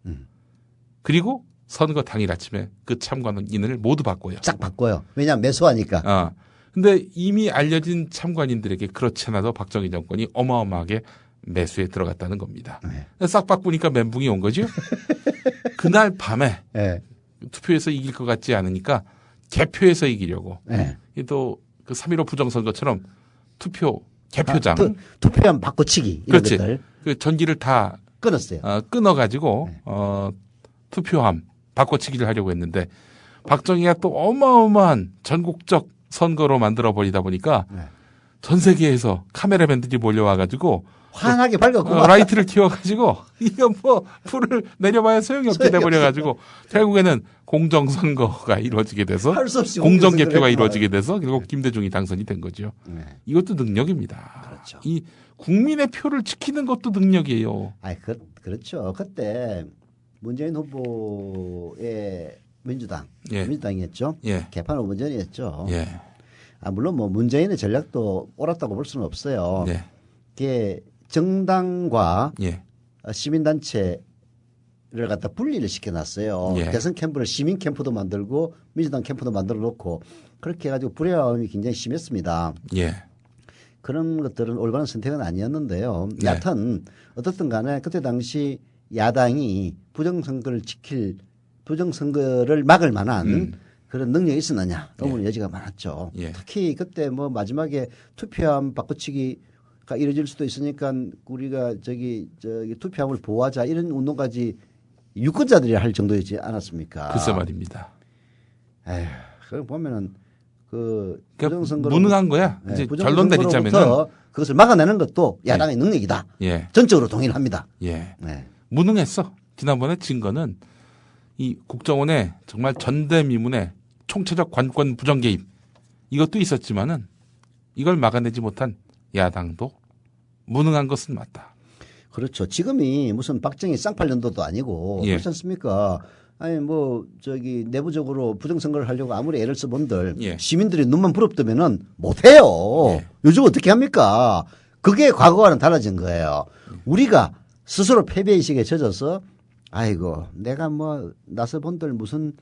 그리고 선거 당일 아침에 그 참관인을 모두 바꿔요. 쫙 바꿔요. 왜냐하면 매수하니까. 근데 이미 알려진 참관인들에게 그렇지 않아도 박정희 정권이 어마어마하게 매수에 들어갔다는 겁니다. 네. 싹 바꾸니까 멘붕이 온 거죠. 그날 밤에 네. 투표에서 이길 것 같지 않으니까 개표에서 이기려고 네. 또 그 3.15 부정선거처럼 투표 개표장 투표함 바꿔치기 이런 그렇지. 것들 그 전기를 다 끊었어요. 끊어가지고 투표함 바꿔치기를 하려고 했는데 박정희가 또 어마어마한 전국적 선거로 만들어 버리다 보니까 전 세계에서 카메라맨들이 몰려와가지고 환하게 밝았고 라이트를 켜가지고 이거 뭐 불을 내려봐야 소용이 없게 돼버려가지고 결국에는 공정선거가 이루어지게 돼서 할 수 없이 공정개표가 이루어지게 돼서 결국 김대중이 당선이 된 거죠. 네. 이것도 능력입니다. 그렇죠. 이 국민의 표를 지키는 것도 능력이에요. 그렇죠. 그때 문재인 후보의 민주당, 예. 민주당이었죠. 예. 개판 5분 전이었죠. 예. 물론 뭐 문재인의 전략도 옳았다고 볼 수는 없어요. 네. 그게 정당과 예. 시민단체를 갖다 분리를 시켜놨어요. 예. 대선 캠프를 시민 캠프도 만들고 민주당 캠프도 만들어 놓고 그렇게 해가지고 불협화음이 굉장히 심했습니다. 예. 그런 것들은 올바른 선택은 아니었는데요. 네. 여하튼 어떻든 간에 그때 당시 야당이 부정선거를 막을 만한 그런 능력이 있었느냐 의문의 여지가 많았죠. 예. 특히 그때 뭐 마지막에 투표함 바꿔치기가 이루어질 수도 있으니까 우리가 저기 투표함을 보호하자 이런 운동까지 유권자들이 할 정도이지 않았습니까? 글쎄 말입니다. 에휴, 그걸 보면은 부정선거로 무능한 거야. 이제 결론 내리자면은 그것을 막아내는 것도 야당의 능력이다. 예. 전적으로 동의합니다. 예. 네. 무능했어. 지난번에 진 거는 이 국정원의 정말 전대미문의 총체적 관권 부정 개입 이것도 있었지만은 이걸 막아내지 못한 야당도 무능한 것은 맞다. 그렇죠. 지금이 무슨 박정희 쌍팔년도도 아니고 예. 그렇지 않습니까? 아니 뭐 저기 내부적으로 부정선거를 하려고 아무리 애를 써본들 예. 시민들이 눈만 부릅뜨면은 못해요. 예. 요즘 어떻게 합니까? 그게 과거와는 달라진 거예요. 우리가 스스로 패배의식에 젖어서 아이고 내가 뭐 나서본들 무슨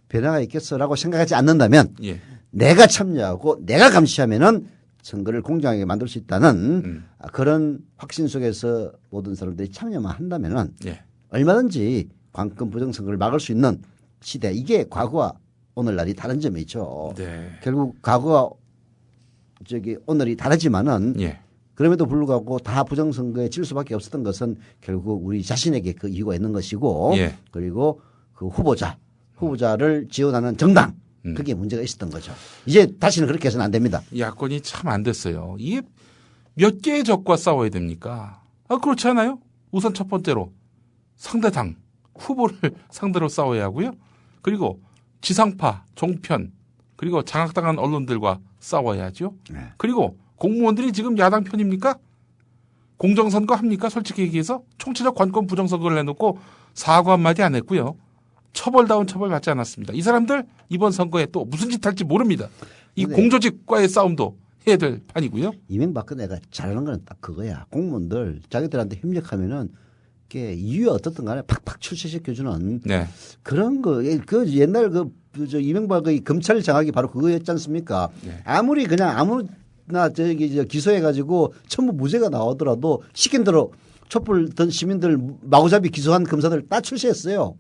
변화가 있겠어라고 생각하지 않는다면 예. 내가 참여하고 내가 감시하면은 선거를 공정하게 만들 수 있다는 그런 확신 속에서 모든 사람들이 참여만 한다면은 예. 얼마든지 관권 부정선거를 막을 수 있는 시대. 이게 과거와 오늘날이 다른 점이죠. 네. 결국 과거와 오늘이 다르지만은 예. 그럼에도 불구하고 다 부정선거에 질 수밖에 없었던 것은 결국 우리 자신에게 그 이유가 있는 것이고 예. 그리고 그 후보자를 지원하는 정당 그게 문제가 있었던 거죠. 이제 다시는 그렇게 해서는 안 됩니다. 야권이 참 안 됐어요. 이게 몇 개의 적과 싸워야 됩니까? 그렇지 않아요? 우선 첫 번째로 상대당 후보를 상대로 싸워야 하고요. 그리고 지상파, 종편 그리고 장악당한 언론들과 싸워야죠. 네. 그리고 공무원들이 지금 야당 편입니까? 공정선거 합니까? 솔직히 얘기해서 총체적 관권 부정선거를 내놓고 사과 한마디 안 했고요. 처벌다운 처벌 받지 않았습니다. 이 사람들 이번 선거에 또 무슨 짓 할지 모릅니다. 이 공조직과의 싸움도 해야 될 판이고요. 이명박근혜가 잘하는 건 딱 그거야. 공무원들 자기들한테 협력하면은 그게 이유가 어떻든 간에 팍팍 출세시켜주는 네. 그런 거. 그 옛날 이명박의 검찰 장악이 바로 그거였지 않습니까? 네. 아무리 그냥 아무나 기소해가지고 전부 무죄가 나오더라도 시킨 대로 촛불 던 시민들 마구잡이 기소한 검사들 다 출세했어요.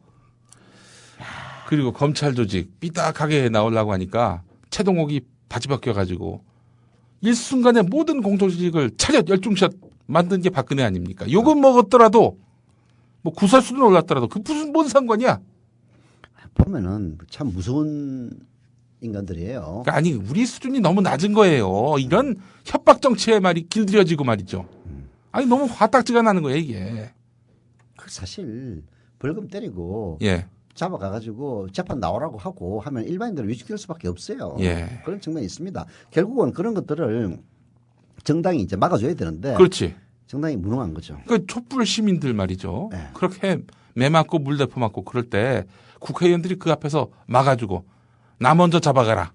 그리고 검찰 조직 삐딱하게 나오려고 하니까 최동욱이 바지 벗겨가지고 일순간에 모든 공조직을 차렷 열중샷 만든 게 박근혜 아닙니까? 욕은 먹었더라도 뭐 구설수는 올랐더라도 그 무슨 뭔 상관이야? 보면은 참 무서운 인간들이에요. 그러니까 아니 우리 수준이 너무 낮은 거예요. 이런 협박 정치에 말이 길들여지고 말이죠. 아니 너무 화딱지가 나는 거예요 이게. 사실 벌금 때리고 예. 잡아가가지고 재판 나오라고 하고 하면 일반인들은 위축될 수밖에 없어요. 예. 그런 측면이 있습니다. 결국은 그런 것들을 정당이 이제 막아줘야 되는데. 그렇지. 정당이 무능한 거죠. 그 촛불 시민들 말이죠. 네. 그렇게 매 맞고 물대포 맞고 그럴 때 국회의원들이 그 앞에서 막아주고 나 먼저 잡아가라.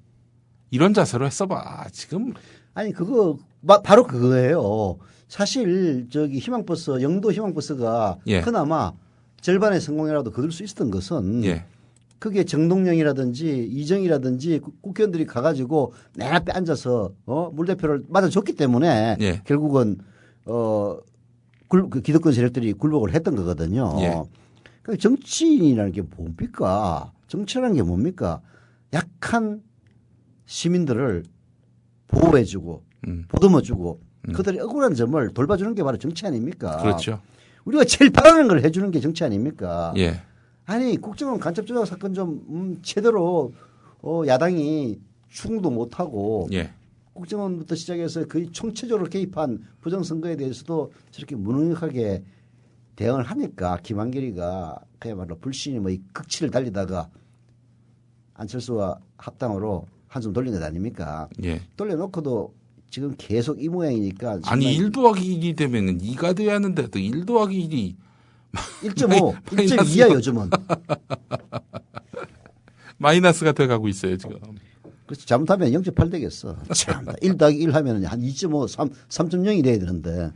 이런 자세로 했어봐. 지금. 아니 그거 바로 그거예요. 사실 저기 희망버스 영도 희망버스가 예. 그나마 절반의 성공이라도 거둘 수 있었던 것은 예. 그게 정동영이라든지 이정이라든지 국회의원들이 가가지고 내 앞에 앉아서 물대표를 맞아줬기 때문에 예. 결국은 그 기득권 세력들이 굴복을 했던 거거든요. 예. 그러니까 정치인이라는 게 뭡니까? 정치라는 게 뭡니까? 약한 시민들을 보호해주고 보듬어주고 그들의 억울한 점을 돌봐주는 게 바로 정치 아닙니까? 그렇죠. 우리가 제일 바라는 걸 해주는 게 정치 아닙니까? 예. 아니 국정원 간첩조작 사건 좀 제대로 야당이 추궁도 못하고 예. 국정원부터 시작해서 거의 총체적으로 개입한 부정선거에 대해서도 저렇게 무능력하게 대응을 하니까 김한길이가 그야말로 불신이 뭐 이 극치를 달리다가 안철수와 합당으로 한숨 돌린 것 아닙니까? 예. 돌려놓고도 지금 계속 이 모양이니까. 아니 1 더하기 1이 되면 2가 돼야 하는데 또 1 더하기 1이 1.5, 1.2야 요즘은. 마이너스가 돼가고 있어요 지금. 그렇지. 잘못하면 0.8 되겠어. 참, 1 더하기 1 하면 한 2.5, 3.0이 돼야 되는데.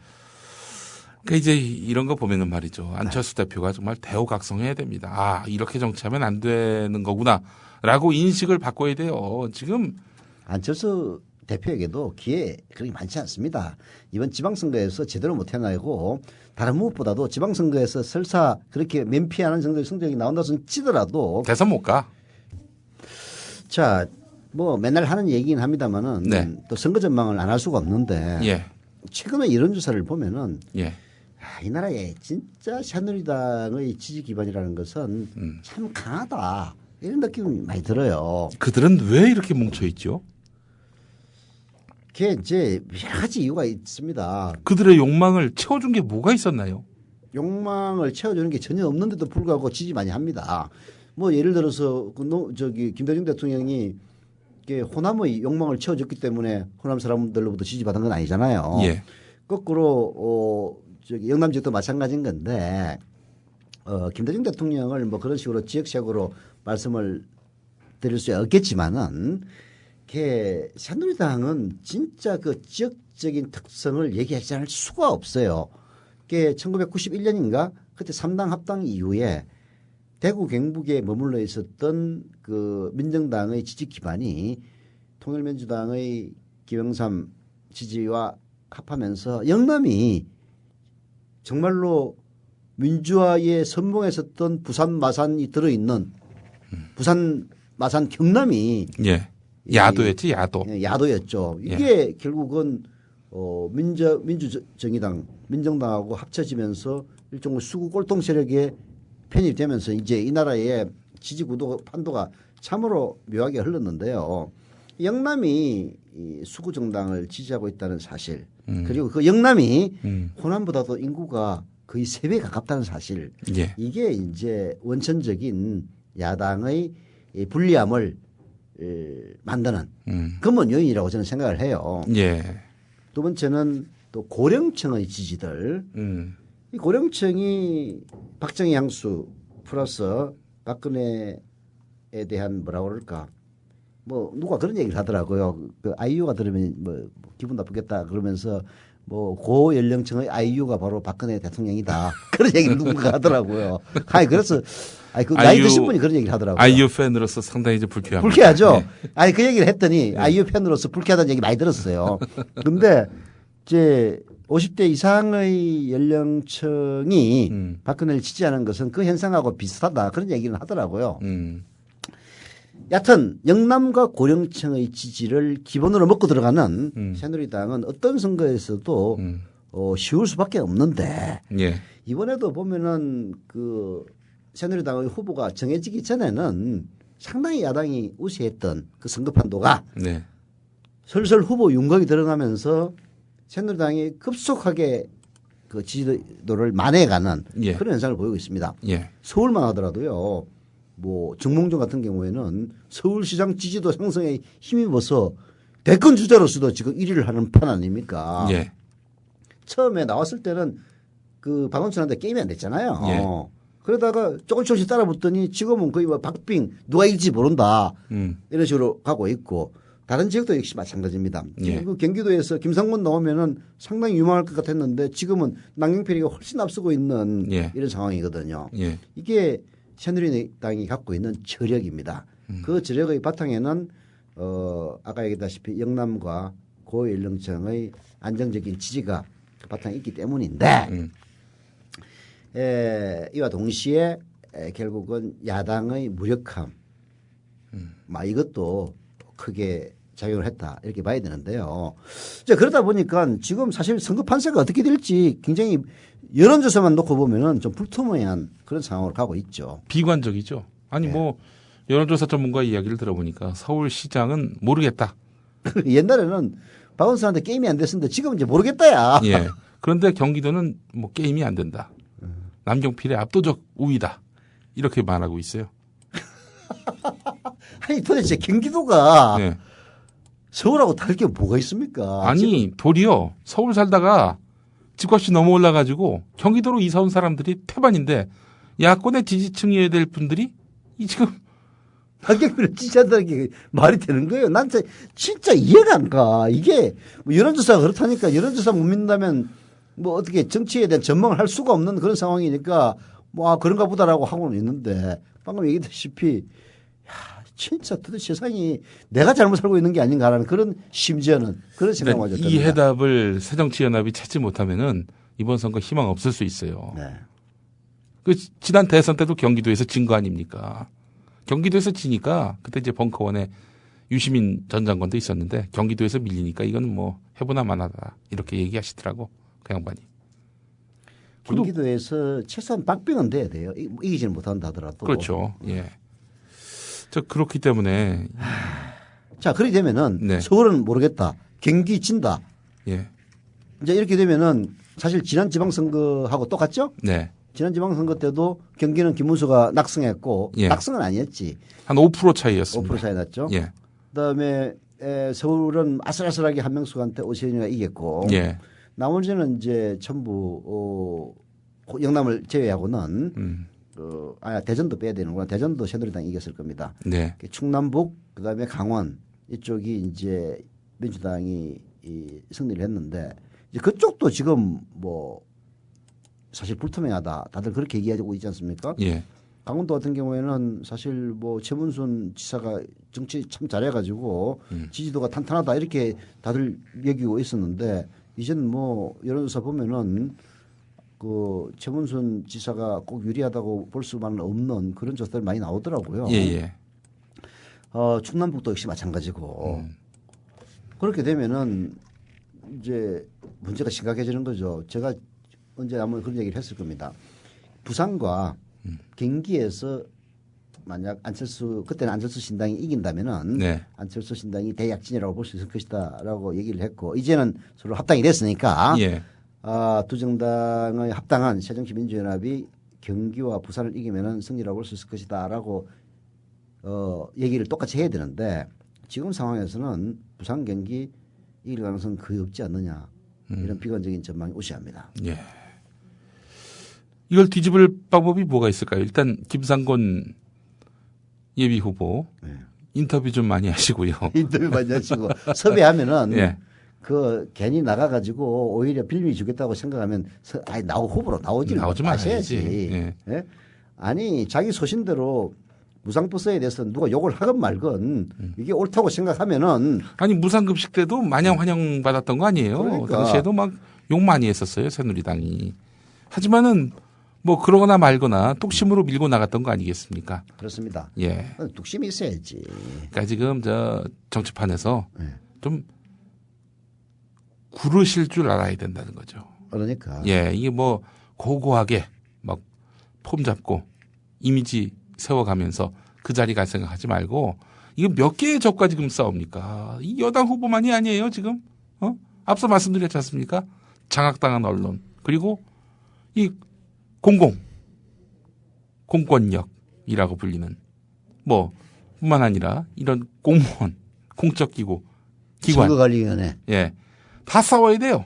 그 이제 이런 거 보면은 말이죠. 안철수 대표가 정말 대우각성해야 됩니다. 아 이렇게 정치하면 안 되는 거구나라고 인식을 바꿔야 돼요. 지금 안철수 대표에게도 기회 그렇게 많지 않습니다. 이번 지방선거에서 제대로 못 해나가고 다른 무엇보다도 지방선거에서 설사 그렇게 면피하는 정도의 성적이 나온다고 치더라도 대선 못 가. 자, 뭐 맨날 하는 얘기긴 합니다만은 네. 또 선거 전망을 안 할 수가 없는데 예. 최근에 여론조사를 보면은 예. 이 나라에 진짜 새누리당의 지지 기반이라는 것은 참 강하다 이런 느낌이 많이 들어요. 그들은 왜 이렇게 뭉쳐 있죠? 그게 이제 여러 가지 이유가 있습니다. 그들의 욕망을 채워준 게 뭐가 있었나요? 욕망을 채워주는 게 전혀 없는데도 불구하고 지지 많이 합니다. 뭐 예를 들어서 김대중 대통령이 호남의 욕망을 채워줬기 때문에 호남 사람들로부터 지지받은 건 아니잖아요. 예. 거꾸로 영남 지역도 마찬가지인 건데 김대중 대통령을 뭐 그런 식으로 지역색으로 말씀을 드릴 수 없겠지만은 새누리당은 진짜 그 지역적인 특성을 얘기하지 않을 수가 없어요. 1991년인가 그때 3당 합당 이후에 대구 경북에 머물러 있었던 그 민정당의 지지 기반이 통일민주당의 김영삼 지지와 합하면서 영남이 정말로 민주화에 선봉했었던 부산 마산이 들어있는 부산 마산 경남이 예. 야도였지 야도. 야도였죠. 이게 예. 결국은 민주정의당 민정당하고 합쳐지면서 일종의 수구 꼴통 세력에 편입되면서 이제 이 나라의 지지 구도 판도가 참으로 묘하게 흘렀는데요. 영남이 이 수구 정당을 지지하고 있다는 사실 그리고 그 영남이 호남보다도 인구가 거의 3배 가깝다는 사실 예. 이게 이제 원천적인 야당의 불리함을 만드는 근본 요인이라고 저는 생각을 해요. 예. 두 번째는 또 고령층의 지지들 이 고령층이 박정희 향수 플러스 박근혜에 대한 뭐라고 그럴까 뭐 누가 그런 얘기를 하더라고요. 그 아이유가 들으면 뭐 기분 나쁘겠다 그러면서 뭐 고연령층의 아이유가 바로 박근혜 대통령이다 그런 얘기를 누군가 하더라고요. 아니 그래서 그 나이 드신 분이 그런 얘기를 하더라고요. 아이유 팬으로서 상당히 좀 불쾌합니다. 불쾌하죠. 네. 아니 그 얘기를 했더니 아이유 팬으로서 불쾌하다는 얘기 많이 들었어요. 근데 이제 50대 이상의 연령층이 박근혜를 지지하는 것은 그 현상하고 비슷하다 그런 얘기는 하더라고요. 여하튼 영남과 고령층의 지지를 기본으로 먹고 들어가는 새누리당은 어떤 선거에서도 쉬울 수밖에 없는데 예. 이번에도 보면은 그 새누리당의 후보가 정해지기 전에는 상당히 야당이 우세했던 그 선거 판도가 네. 슬슬 후보 윤곽이 들어가면서 새누리당이 급속하게 그 지지도를 만회해가는 예. 그런 현상을 보이고 있습니다. 예. 서울만 하더라도요. 뭐 정몽준 같은 경우에는 서울시장 지지도 상승에 힘입어서 대권 주자로서도 지금 1위를 하는 판 아닙니까? 예. 처음에 나왔을 때는 그 박원순한테 게임이 안 됐잖아요. 예. 그러다가 조금씩 따라붙더니 지금은 거의 뭐 박빙 누가 이길지 모른다 이런 식으로 가고 있고 다른 지역도 역시 마찬가지입니다. 예. 그 경기도에서 김상곤 나오면은 상당히 유망할 것 같았는데 지금은 남경필이가 훨씬 앞서고 있는 예. 이런 상황이거든요. 예. 이게 새누리당이 갖고 있는 저력입니다. 그 저력의 바탕에는 아까 얘기했다시피 영남과 고연령층의 안정적인 지지가 바탕에 있기 때문인데 이와 동시에 결국은 야당의 무력함 이것도 크게 작용을 했다 이렇게 봐야 되는데요. 자, 그러다 보니까 지금 사실 선거 판세가 어떻게 될지 굉장히 여론조사만 놓고 보면은 좀 불투명한 그런 상황으로 가고 있죠. 비관적이죠. 아니 뭐 여론조사 전문가 이야기를 들어보니까 서울시장은 모르겠다. 옛날에는 박원순한테 게임이 안 됐었는데 지금은 이제 모르겠다야. 예. 그런데 경기도는 뭐 게임이 안 된다. 남경필의 압도적 우위다. 이렇게 말하고 있어요. 아니 도대체 경기도가 서울하고 다를 게 뭐가 있습니까? 아니 도리어 서울 살다가 집값이 너무 올라가지고 경기도로 이사 온 사람들이 태반인데 야권의 지지층이어야 될 분들이 이 지금 남경필을 지지한다는 게 말이 되는 거예요. 난 진짜 이해가 안 가. 이게 뭐 여론조사가 그렇다니까 여론조사 못 믿는다면 뭐 어떻게 정치에 대한 전망을 할 수가 없는 그런 상황이니까 뭐 그런가 보다라고 하고는 있는데 방금 얘기했다시피 진짜 도대체 세상이 내가 잘못 살고 있는 게 아닌가라는 그런 심지어는 그런 생각을 가졌습니다. 이 해답을 새정치연합이 찾지 못하면은 이번 선거 희망 없을 수 있어요. 그 지난 대선 때도 경기도에서 진 거 아닙니까? 경기도에서 지니까 그때 이제 벙커원에 유시민 전 장관도 있었는데 경기도에서 밀리니까 이건 뭐 해보나 마나다 이렇게 얘기하시더라고 그 양반이. 경기도에서 최소한 박빙은 돼야 돼요. 이기지는 못한다 하더라도. 그렇죠. 예. 저 그렇기 때문에 자 그렇게 되면은 서울은 모르겠다. 경기 진다. 예. 이제 이렇게 되면은 사실 지난 지방선거하고 똑같죠? 네. 지난 지방선거 때도 경기는 김문수가 낙승했고 낙승은 아니었지. 한 5% 차이였습니다. 5% 차이 났죠. 예. 그다음에 서울은 아슬아슬하게 한명숙한테 오세훈이가 이겼고 나머지는 이제 전부 영남을 제외하고는 대전도 빼야 되는구나. 대전도 새누리당이 이겼을 겁니다. 네. 충남북 그다음에 강원 이쪽이 이제 민주당이 승리를 했는데 이제 그쪽도 지금 뭐 사실 불투명하다. 다들 그렇게 얘기하고 있지 않습니까? 예. 강원도 같은 경우에는 사실 뭐 최문순 지사가 정치 참 잘해가지고 지지도가 탄탄하다 이렇게 다들 얘기하고 있었는데 이제는 뭐 여론조사 보면은 그 최문순 지사가 꼭 유리하다고 볼 수만은 없는 그런 조사들 많이 나오더라고요. 예. 충남북도 역시 마찬가지고 그렇게 되면은 이제 문제가 심각해지는 거죠. 제가 언제 한번 그런 얘기를 했을 겁니다. 부산과 경기에서 만약 그때는 안철수 신당이 이긴다면은 안철수 신당이 대약진이라고 볼 수 있을 것이다라고 얘기를 했고 이제는 서로 합당이 됐으니까 두 정당의 합당한 새정치민주연합이 경기와 부산을 이기면은 승리라고 볼 수 있을 것이다라고 얘기를 똑같이 해야 되는데 지금 상황에서는 부산 경기 이길 가능성은 거의 없지 않느냐 이런 비관적인 전망이 우세합니다. 예. 이걸 뒤집을 방법이 뭐가 있을까요? 일단 김상곤 예비 후보 인터뷰 좀 많이 하시고요. 인터뷰 많이 하시고 섭외하면은 그 괜히 나가가지고 오히려 빌미 주겠다고 생각하면 후보로 나오지 마셔야지. 아니 자기 소신대로 무상버스에 대해서 누가 욕을 하건 말건 이게 옳다고 생각하면은 아니 무상급식 때도 마냥 환영받았던 거 아니에요? 그러니까. 당시에도 막 욕 많이 했었어요 새누리당이. 하지만은 뭐 그러거나 말거나 뚝심으로 밀고 나갔던 거 아니겠습니까? 그렇습니다. 예. 뚝심이 있어야지. 그러니까 지금 저 정치판에서 좀 구르실 줄 알아야 된다는 거죠. 그러니까. 예, 이게 뭐 고고하게 막 폼 잡고 이미지 세워가면서 그 자리 갈 생각하지 말고 이거 몇 개의 적과 지금 싸웁니까? 이 여당 후보만이 아니에요 지금. 앞서 말씀드렸지 않습니까? 장악당한 언론 그리고 이 공권력이라고 불리는 뭐 뿐만 아니라 이런 공무원 공적기구 기관. 선거관리위원회. 예. 다 싸워야 돼요.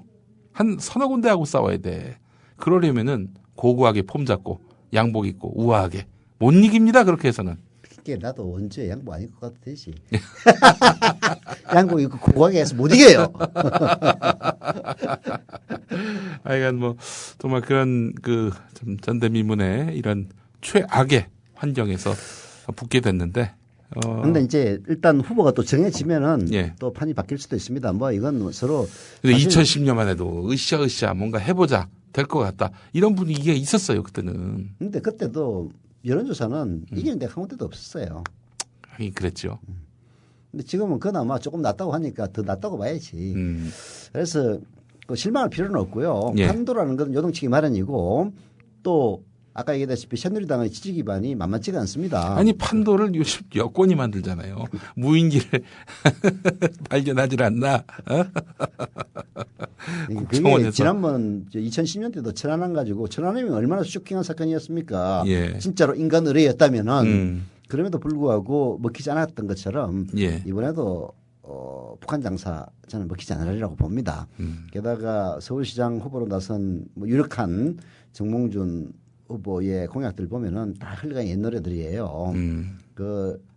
한 서너 군데하고 싸워야 돼. 그러려면은 고고하게 폼 잡고 양복 입고 우아하게 못 이깁니다. 그렇게 해서는. 그게 나도 언제 양복 안 입고 가도 되지. 양복 입고 고고하게 해서 못 이겨요. 하여간 뭐 정말 그런 그 좀 전대미문의 이런 최악의 환경에서 붙게 됐는데. 근데 이제 일단 후보가 또 정해지면은 또 판이 바뀔 수도 있습니다. 뭐 이건 서로. 근데 2010년만 해도 으쌰으쌰 뭔가 해보자 될 것 같다 이런 분위기가 있었어요 그때는. 근데 그때도 여론조사는 이기는 데가 한 군데도 없었어요. 하긴 그랬죠. 근데 지금은 그나마 조금 낫다고 하니까 더 낫다고 봐야지. 그래서 그 실망할 필요는 없고요. 판도라는 건 요동치기 마련이고 또 아까 얘기했다시피 새누리당의 지지 기반이 만만치가 않습니다. 아니 판도를 요즘 여권이 만들잖아요. 무인기를 발견하질 않나? 그게 지난번 2010년 때도 천안함 가지고 천안함이 얼마나 쇼킹한 사건이었습니까? 진짜로 인간 의뢰였다면은 그럼에도 불구하고 먹히지 않았던 것처럼 이번에도 북한 장사 저는 먹히지 않으리라고 봅니다. 게다가 서울시장 후보로 나선 뭐 유력한 정몽준 후보의 공약들 보면은 다 흘러간 옛 노래들이에요.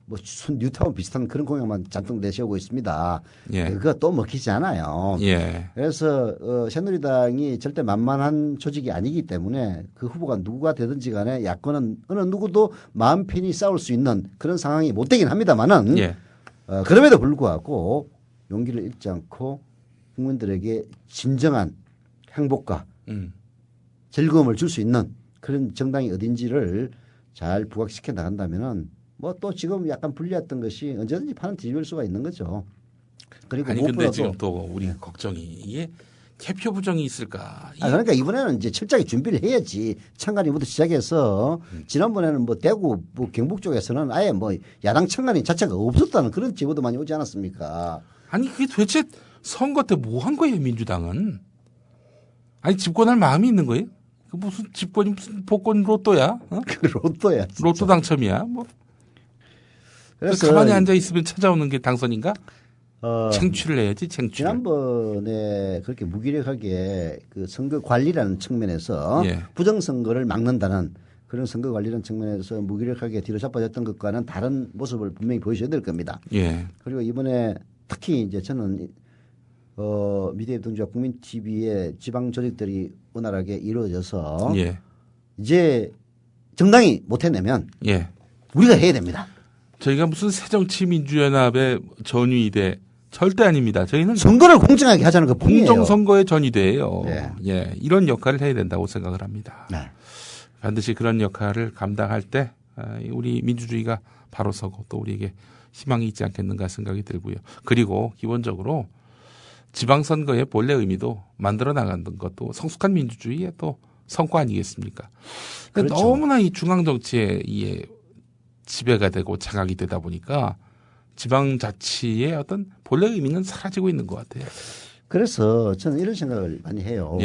뭐 뉴타운 비슷한 그런 공약만 잔뜩 내세우고 있습니다. 그거 또 먹히지 않아요. 그래서 새누리당이 절대 만만한 조직이 아니기 때문에 그 후보가 누가 되든지 간에 야권은 어느 누구도 마음 편히 싸울 수 있는 그런 상황이 못 되긴 합니다만은 그럼에도 불구하고 용기를 잃지 않고 국민들에게 진정한 행복과 즐거움을 줄 수 있는 그런 정당이 어딘지를 잘 부각시켜 나간다면은 뭐 또 지금 약간 불리했던 것이 언제든지 판은 뒤집을 수가 있는 거죠. 그리고 아니 근데 지금 또 우리 걱정이 이게 개표 부정이 있을까? 그러니까 이번에는 이제 철저하게 준비를 해야지. 창간이부터 시작해서 지난번에는 뭐 대구 뭐 경북 쪽에서는 아예 뭐 야당 창간이 자체가 없었다는 그런 제보도 많이 오지 않았습니까? 아니 그게 도대체 선거 때 뭐 한 거예요 민주당은? 아니 집권할 마음이 있는 거예요? 그 무슨 집권이 무슨 복권 로또야? 그 로또야. 진짜. 로또 당첨이야. 뭐. 그래서 가만히 앉아 있으면 찾아오는 게 당선인가? 쟁취를 해야지 쟁취. 지난번에 그렇게 무기력하게 그 선거 관리라는 측면에서 부정선거를 막는다는 그런 선거 관리라는 측면에서 무기력하게 뒤로 자빠졌던 것과는 다른 모습을 분명히 보여줘야 될 겁니다. 그리고 이번에 특히 이제 저는 미디어 동지와 국민 TV의 지방 조직들이 원활하게 이루어져서 이제 정당이 못 해내면 우리가 해야 됩니다. 저희가 무슨 새정치민주연합의 전위대 절대 아닙니다. 저희는 선거를 공정하게 하자는 것 뿐이에요. 공정선거의 전위대예요. 이런 역할을 해야 된다고 생각을 합니다. 반드시 그런 역할을 감당할 때 우리 민주주의가 바로 서고 또 우리에게 희망이 있지 않겠는가 생각이 들고요. 그리고 기본적으로 지방선거의 본래 의미도 만들어 나가는 것도 성숙한 민주주의의 또 성과 아니겠습니까? 그렇죠. 너무나 이 중앙정치에 지배가 되고 장악이 되다 보니까 지방자치의 어떤 본래 의미는 사라지고 있는 것 같아요. 그래서 저는 이런 생각을 많이 해요.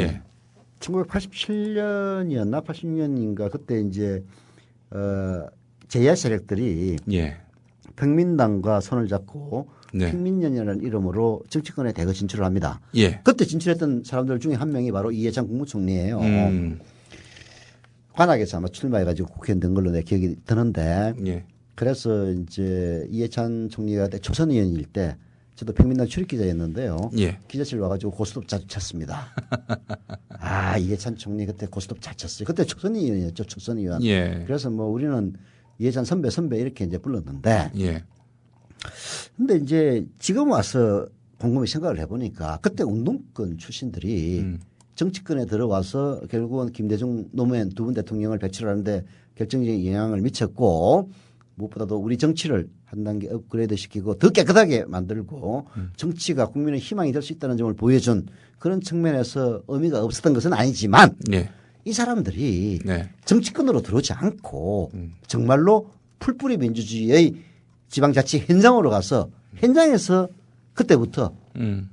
1987년이었나 86년인가 그때 이제 제2야 세력들이 평민당과 손을 잡고 평민연이라는 이름으로 정치권에 대거 진출을 합니다. 그때 진출했던 사람들 중에 한 명이 바로 이해찬 국무총리예요. 관악에서 아마 출마해가지고 국회의원 된 걸로 내 기억이 드는데 그래서 이제 이해찬 총리가 그때 초선 의원일 때 저도 평민당 출입기자였는데요. 기자실 와가지고 고스톱 자주 쳤습니다. 이해찬 총리 그때 고스톱 잘 쳤어요. 그때 초선 의원이었죠. 초선 의원. 그래서 뭐 우리는 이해찬 선배 이렇게 이제 불렀는데 근데 이제 지금 와서 곰곰이 생각을 해보니까 그때 운동권 출신들이 정치권에 들어와서 결국은 김대중 노무현 두 분 대통령을 배출하는데 결정적인 영향을 미쳤고 무엇보다도 우리 정치를 한 단계 업그레이드 시키고 더 깨끗하게 만들고 정치가 국민의 희망이 될 수 있다는 점을 보여준 그런 측면에서 의미가 없었던 것은 아니지만 이 사람들이 정치권으로 들어오지 않고 정말로 풀뿌리 민주주의의 지방자치 현장으로 가서 현장에서 그때부터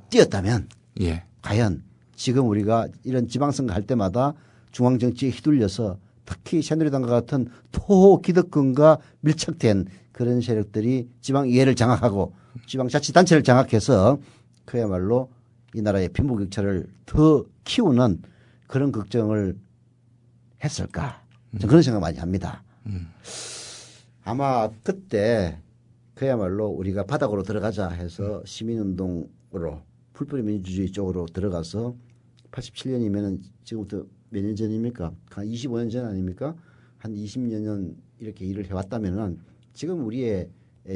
뛰었다면 과연 지금 우리가 이런 지방선거 할 때마다 중앙정치에 휘둘려서 특히 새누리당과 같은 토호 기득권과 밀착된 그런 세력들이 지방의회를 장악하고 지방자치단체를 장악해서 그야말로 이 나라의 빈부격차를 더 키우는 그런 걱정을 했을까? 저는 그런 생각 많이 합니다. 아마 그때 그야말로 우리가 바닥으로 들어가자 해서 시민운동으로 풀뿌리 민주주의 쪽으로 들어가서 87년이면은 지금부터 몇 년 전입니까? 한 25년 전 아닙니까? 한 20여 년 이렇게 일을 해왔다면은 지금 우리의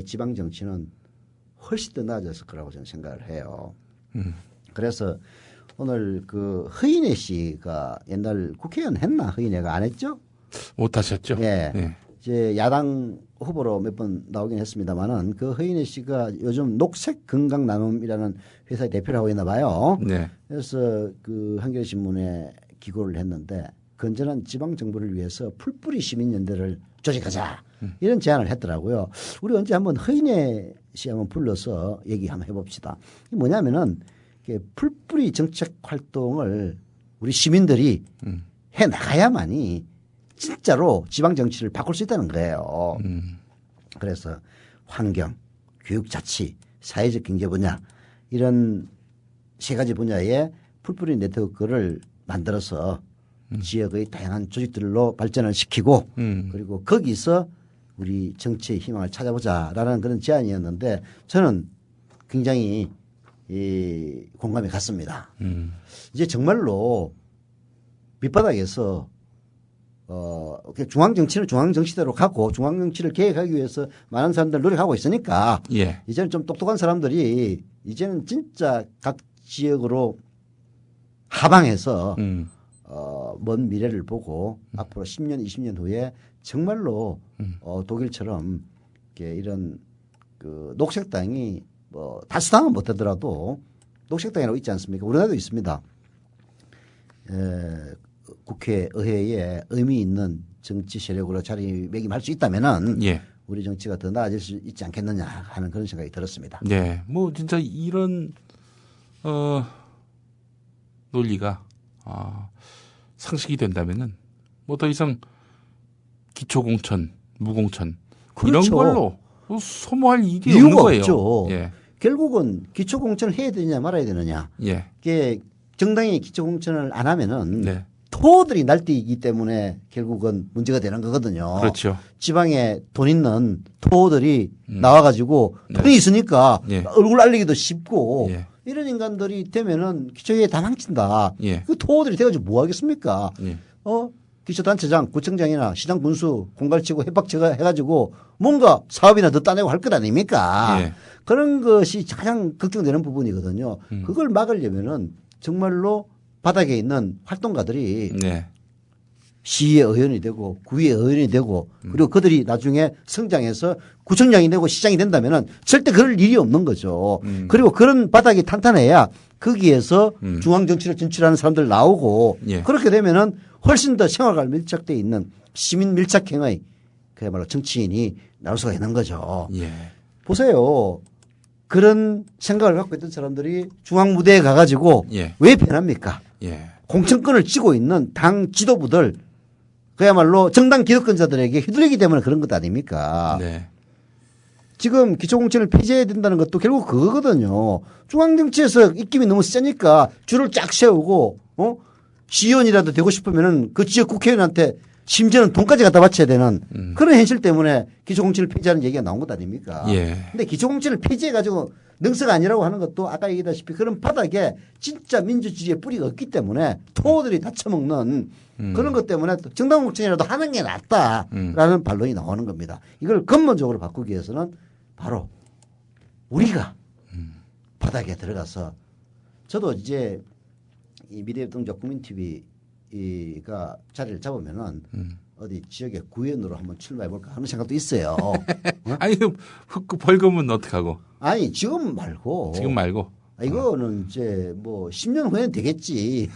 지방 정치는 훨씬 더 나아졌을 거라고 저는 생각을 해요. 그래서 오늘 그 허인혜 씨가 옛날 국회의원 했나? 허인혜가 안 했죠? 못 하셨죠? 예. 예. 이제 야당 후보로 몇 번 나오긴 했습니다만은 그 허인혜 씨가 요즘 녹색 건강 나눔이라는 회사의 대표를 하고 있나 봐요. 네. 그래서 그 한겨레신문에 기고를 했는데 건전한 지방 정부를 위해서 풀뿌리 시민연대를 조직하자 이런 제안을 했더라고요. 우리 언제 한번 허인혜 씨 한번 불러서 얘기 한번 해봅시다. 이게 뭐냐면은 풀뿌리 정책 활동을 우리 시민들이 해 나가야만이 진짜로 지방 정치를 바꿀 수 있다는 거예요. 그래서 환경, 교육자치, 사회적 경제 분야 이런 세 가지 분야에 풀뿌리 네트워크를 만들어서 지역의 다양한 조직들로 발전을 시키고 그리고 거기서 우리 정치의 희망을 찾아보자라는 그런 제안이었는데 저는 굉장히 공감이 갔습니다. 이제 정말로 밑바닥에서 중앙정치는 중앙정치대로 가고 중앙정치를 계획하기 위해서 많은 사람들 노력하고 있으니까 예. 이제는 좀 똑똑한 사람들이 이제는 진짜 각 지역으로 하방해서 먼 미래를 보고 앞으로 10년, 20년 후에 정말로 독일처럼 이런 그 녹색당이 뭐 다수당은 못하더라도 녹색당이라고 있지 않습니까? 우리나라도 있습니다. 국회, 의회에 의미 있는 정치 세력으로 자리매김할 수 있다면은 예. 우리 정치가 더 나아질 수 있지 않겠느냐 하는 그런 생각이 들었습니다. 네, 뭐 진짜 이런 논리가 상식이 된다면은 뭐 더 이상 기초공천, 무공천 그렇죠. 이런 걸로 소모할 일이 이유가 없는 거예요. 없죠. 예. 결국은 기초공천을 해야 되느냐 말아야 되느냐. 예. 이게 정당이 기초공천을 안 하면은 네. 토들이 날뛰기 때문에 결국은 문제가 되는 거거든요. 그렇죠. 지방에 돈 있는 토들이 나와가지고 돈이 있으니까 예. 얼굴 알리기도 쉽고 예. 이런 인간들이 되면은 기초회의 다 망친다. 예. 그 토들이 돼가지고 뭐 하겠습니까? 예. 기초단체장, 구청장이나 시장 군수 공갈치고 협박치고 해가지고 뭔가 사업이나 더 따내고 할 것 아닙니까? 예. 그런 것이 가장 걱정되는 부분이거든요. 그걸 막으려면은 정말로 바닥에 있는 활동가들이 네. 시의 의원이 되고 구의 의원이 되고 그리고 그들이 나중에 성장해서 구청장이 되고 시장이 된다면은 절대 그럴 일이 없는 거죠. 그리고 그런 바닥이 탄탄해야 거기에서 중앙정치를 진출하는 사람들 나오고 예. 그렇게 되면은 훨씬 더 생활과 밀착되어 있는 시민 밀착형의 그야말로 정치인이 나올 수가 있는 거죠. 예. 보세요. 그런 생각을 갖고 있던 사람들이 중앙 무대에 가가지고 예. 왜 변합니까? 예. 공천권을 쥐고 있는 당 지도부들 그야말로 정당 기득권자들에게 휘둘리기 때문에 그런 것 아닙니까? 네. 지금 기초공천을 폐지해야 된다는 것도 결국 그거거든요. 중앙정치에서 입김이 너무 세니까 줄을 쫙 세우고 시의원이라도 되고 싶으면은 그 지역 국회의원한테 심지어는 돈까지 갖다 바쳐야 되는 그런 현실 때문에 기초공천을 폐지하는 얘기가 나온 것 아닙니까? 예. 근데 기초공천을 폐지해가지고 능서가 아니라고 하는 것도 아까 얘기했다시피 그런 바닥에 진짜 민주주의의 뿌리가 없기 때문에 토호들이 다 처먹는 그런 것 때문에 정당 공천이라도 하는 게 낫다라는 반론이 나오는 겁니다. 이걸 근본적으로 바꾸기 위해서는 바로 우리가 바닥에 들어가서 저도 이제 이 미래동작 국민TV가 자리를 잡으면은 어디 지역의 구의원으로 한번 출마해볼까 하는 생각도 있어요. 아니, 그 벌금은 어떡하고? 아니, 지금 말고. 지금 말고. 이거는 이제 뭐 10년 후에는 되겠지.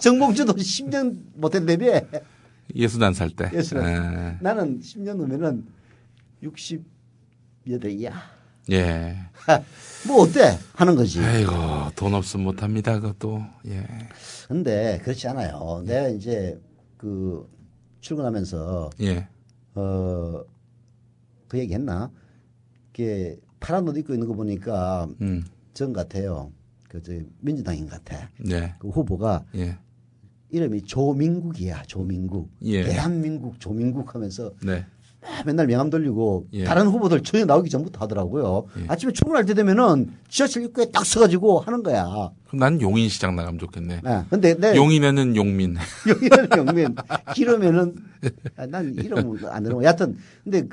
정봉주도 10년 못했다며. 61살 때. 나는 10년 후면은 60여대야. 예. 뭐 어때? 하는 거지. 아이고, 돈 없으면 못 합니다, 그것도. 예. 근데 그렇지 않아요. 내가 이제 그 출근하면서 예. 그 얘기 했나? 그게 파란 옷 입고 있는 거 보니까 전 같아요. 민주당인 같아. 네. 그 후보가 예. 이름이 조민국이야. 조민국. 예. 대한민국 조민국 하면서 네. 맨날 명함 돌리고 예. 다른 후보들 전혀 나오기 전부터 하더라고요. 예. 아침에 출근할 때 되면은 지하철 입구에 딱 서가지고 하는 거야. 그럼 난 용인시장 나가면 좋겠네. 네. 근데 용인에는 용민. 용인에는 용민. 기르면은 난 이름 안 들어. 여하튼 근데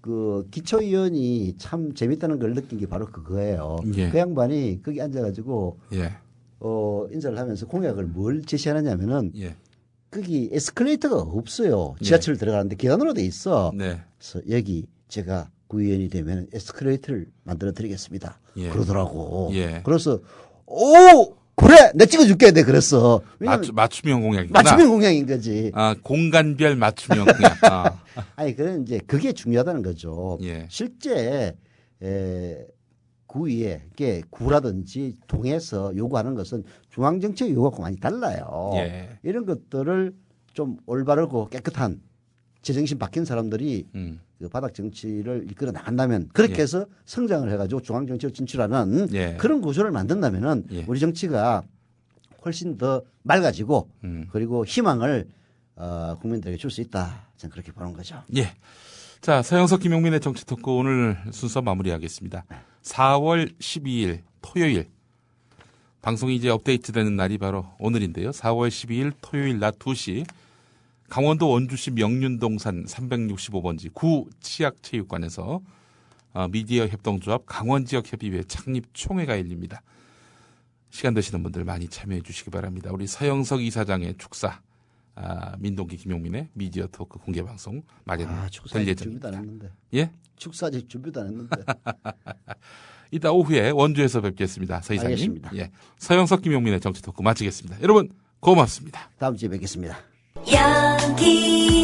그 기초위원이 참 재밌다는 걸 느낀 게 바로 그거예요. 예. 그 양반이 거기 앉아가지고 예. 인사를 하면서 공약을 뭘 제시하느냐면은 예. 거기 에스컬레이터가 없어요. 지하철 들어가는데 계단으로 돼 있어. 네. 그래서 여기 제가 구의원이 되면 에스컬레이터를 만들어 드리겠습니다. 예. 그러더라고. 예. 그래서 오 그래 내 찍어줄게 내 그랬어. 맞춤형 공약이구나. 맞춤형 공약인 거지. 아 공간별 맞춤형 공약. 아. 아니 그런 이제 그게 중요하다는 거죠. 예. 실제 구의회, 구라든지 동에서 요구하는 것은 중앙정책 요구하고 많이 달라요. 예. 이런 것들을 좀 올바르고 깨끗한 제정신 박힌 사람들이 그 바닥 정치를 이끌어 나간다면 그렇게 예. 해서 성장을 해가지고 중앙정치로 진출하는 예. 그런 구조를 만든다면은 예. 우리 정치가 훨씬 더 맑아지고 그리고 희망을 국민들에게 줄 수 있다. 저는 그렇게 보는 거죠. 예. 자, 서영석 김용민의 정치 토크 오늘 순서 마무리하겠습니다. 4월 12일 토요일 방송이 이제 업데이트되는 날이 바로 오늘인데요. 4월 12일 토요일 낮 2시 강원도 원주시 명륜동산 365번지 구치학체육관에서 미디어 협동조합 강원지역협의회 창립 총회가 열립니다. 시간 되시는 분들 많이 참여해 주시기 바랍니다. 우리 서영석 이사장의 축사 민동기 김용민의 미디어 토크 공개 방송 마련될 예정입니다. 준비도 안 했는데. 예? 축사 아직 준비도 안 했는데. 이따 오후에 원주에서 뵙겠습니다. 서 이사님. 알겠습니다. 예. 서영석 김용민의 정치 토크 마치겠습니다. 여러분 고맙습니다. 다음 주에 뵙겠습니다. 여기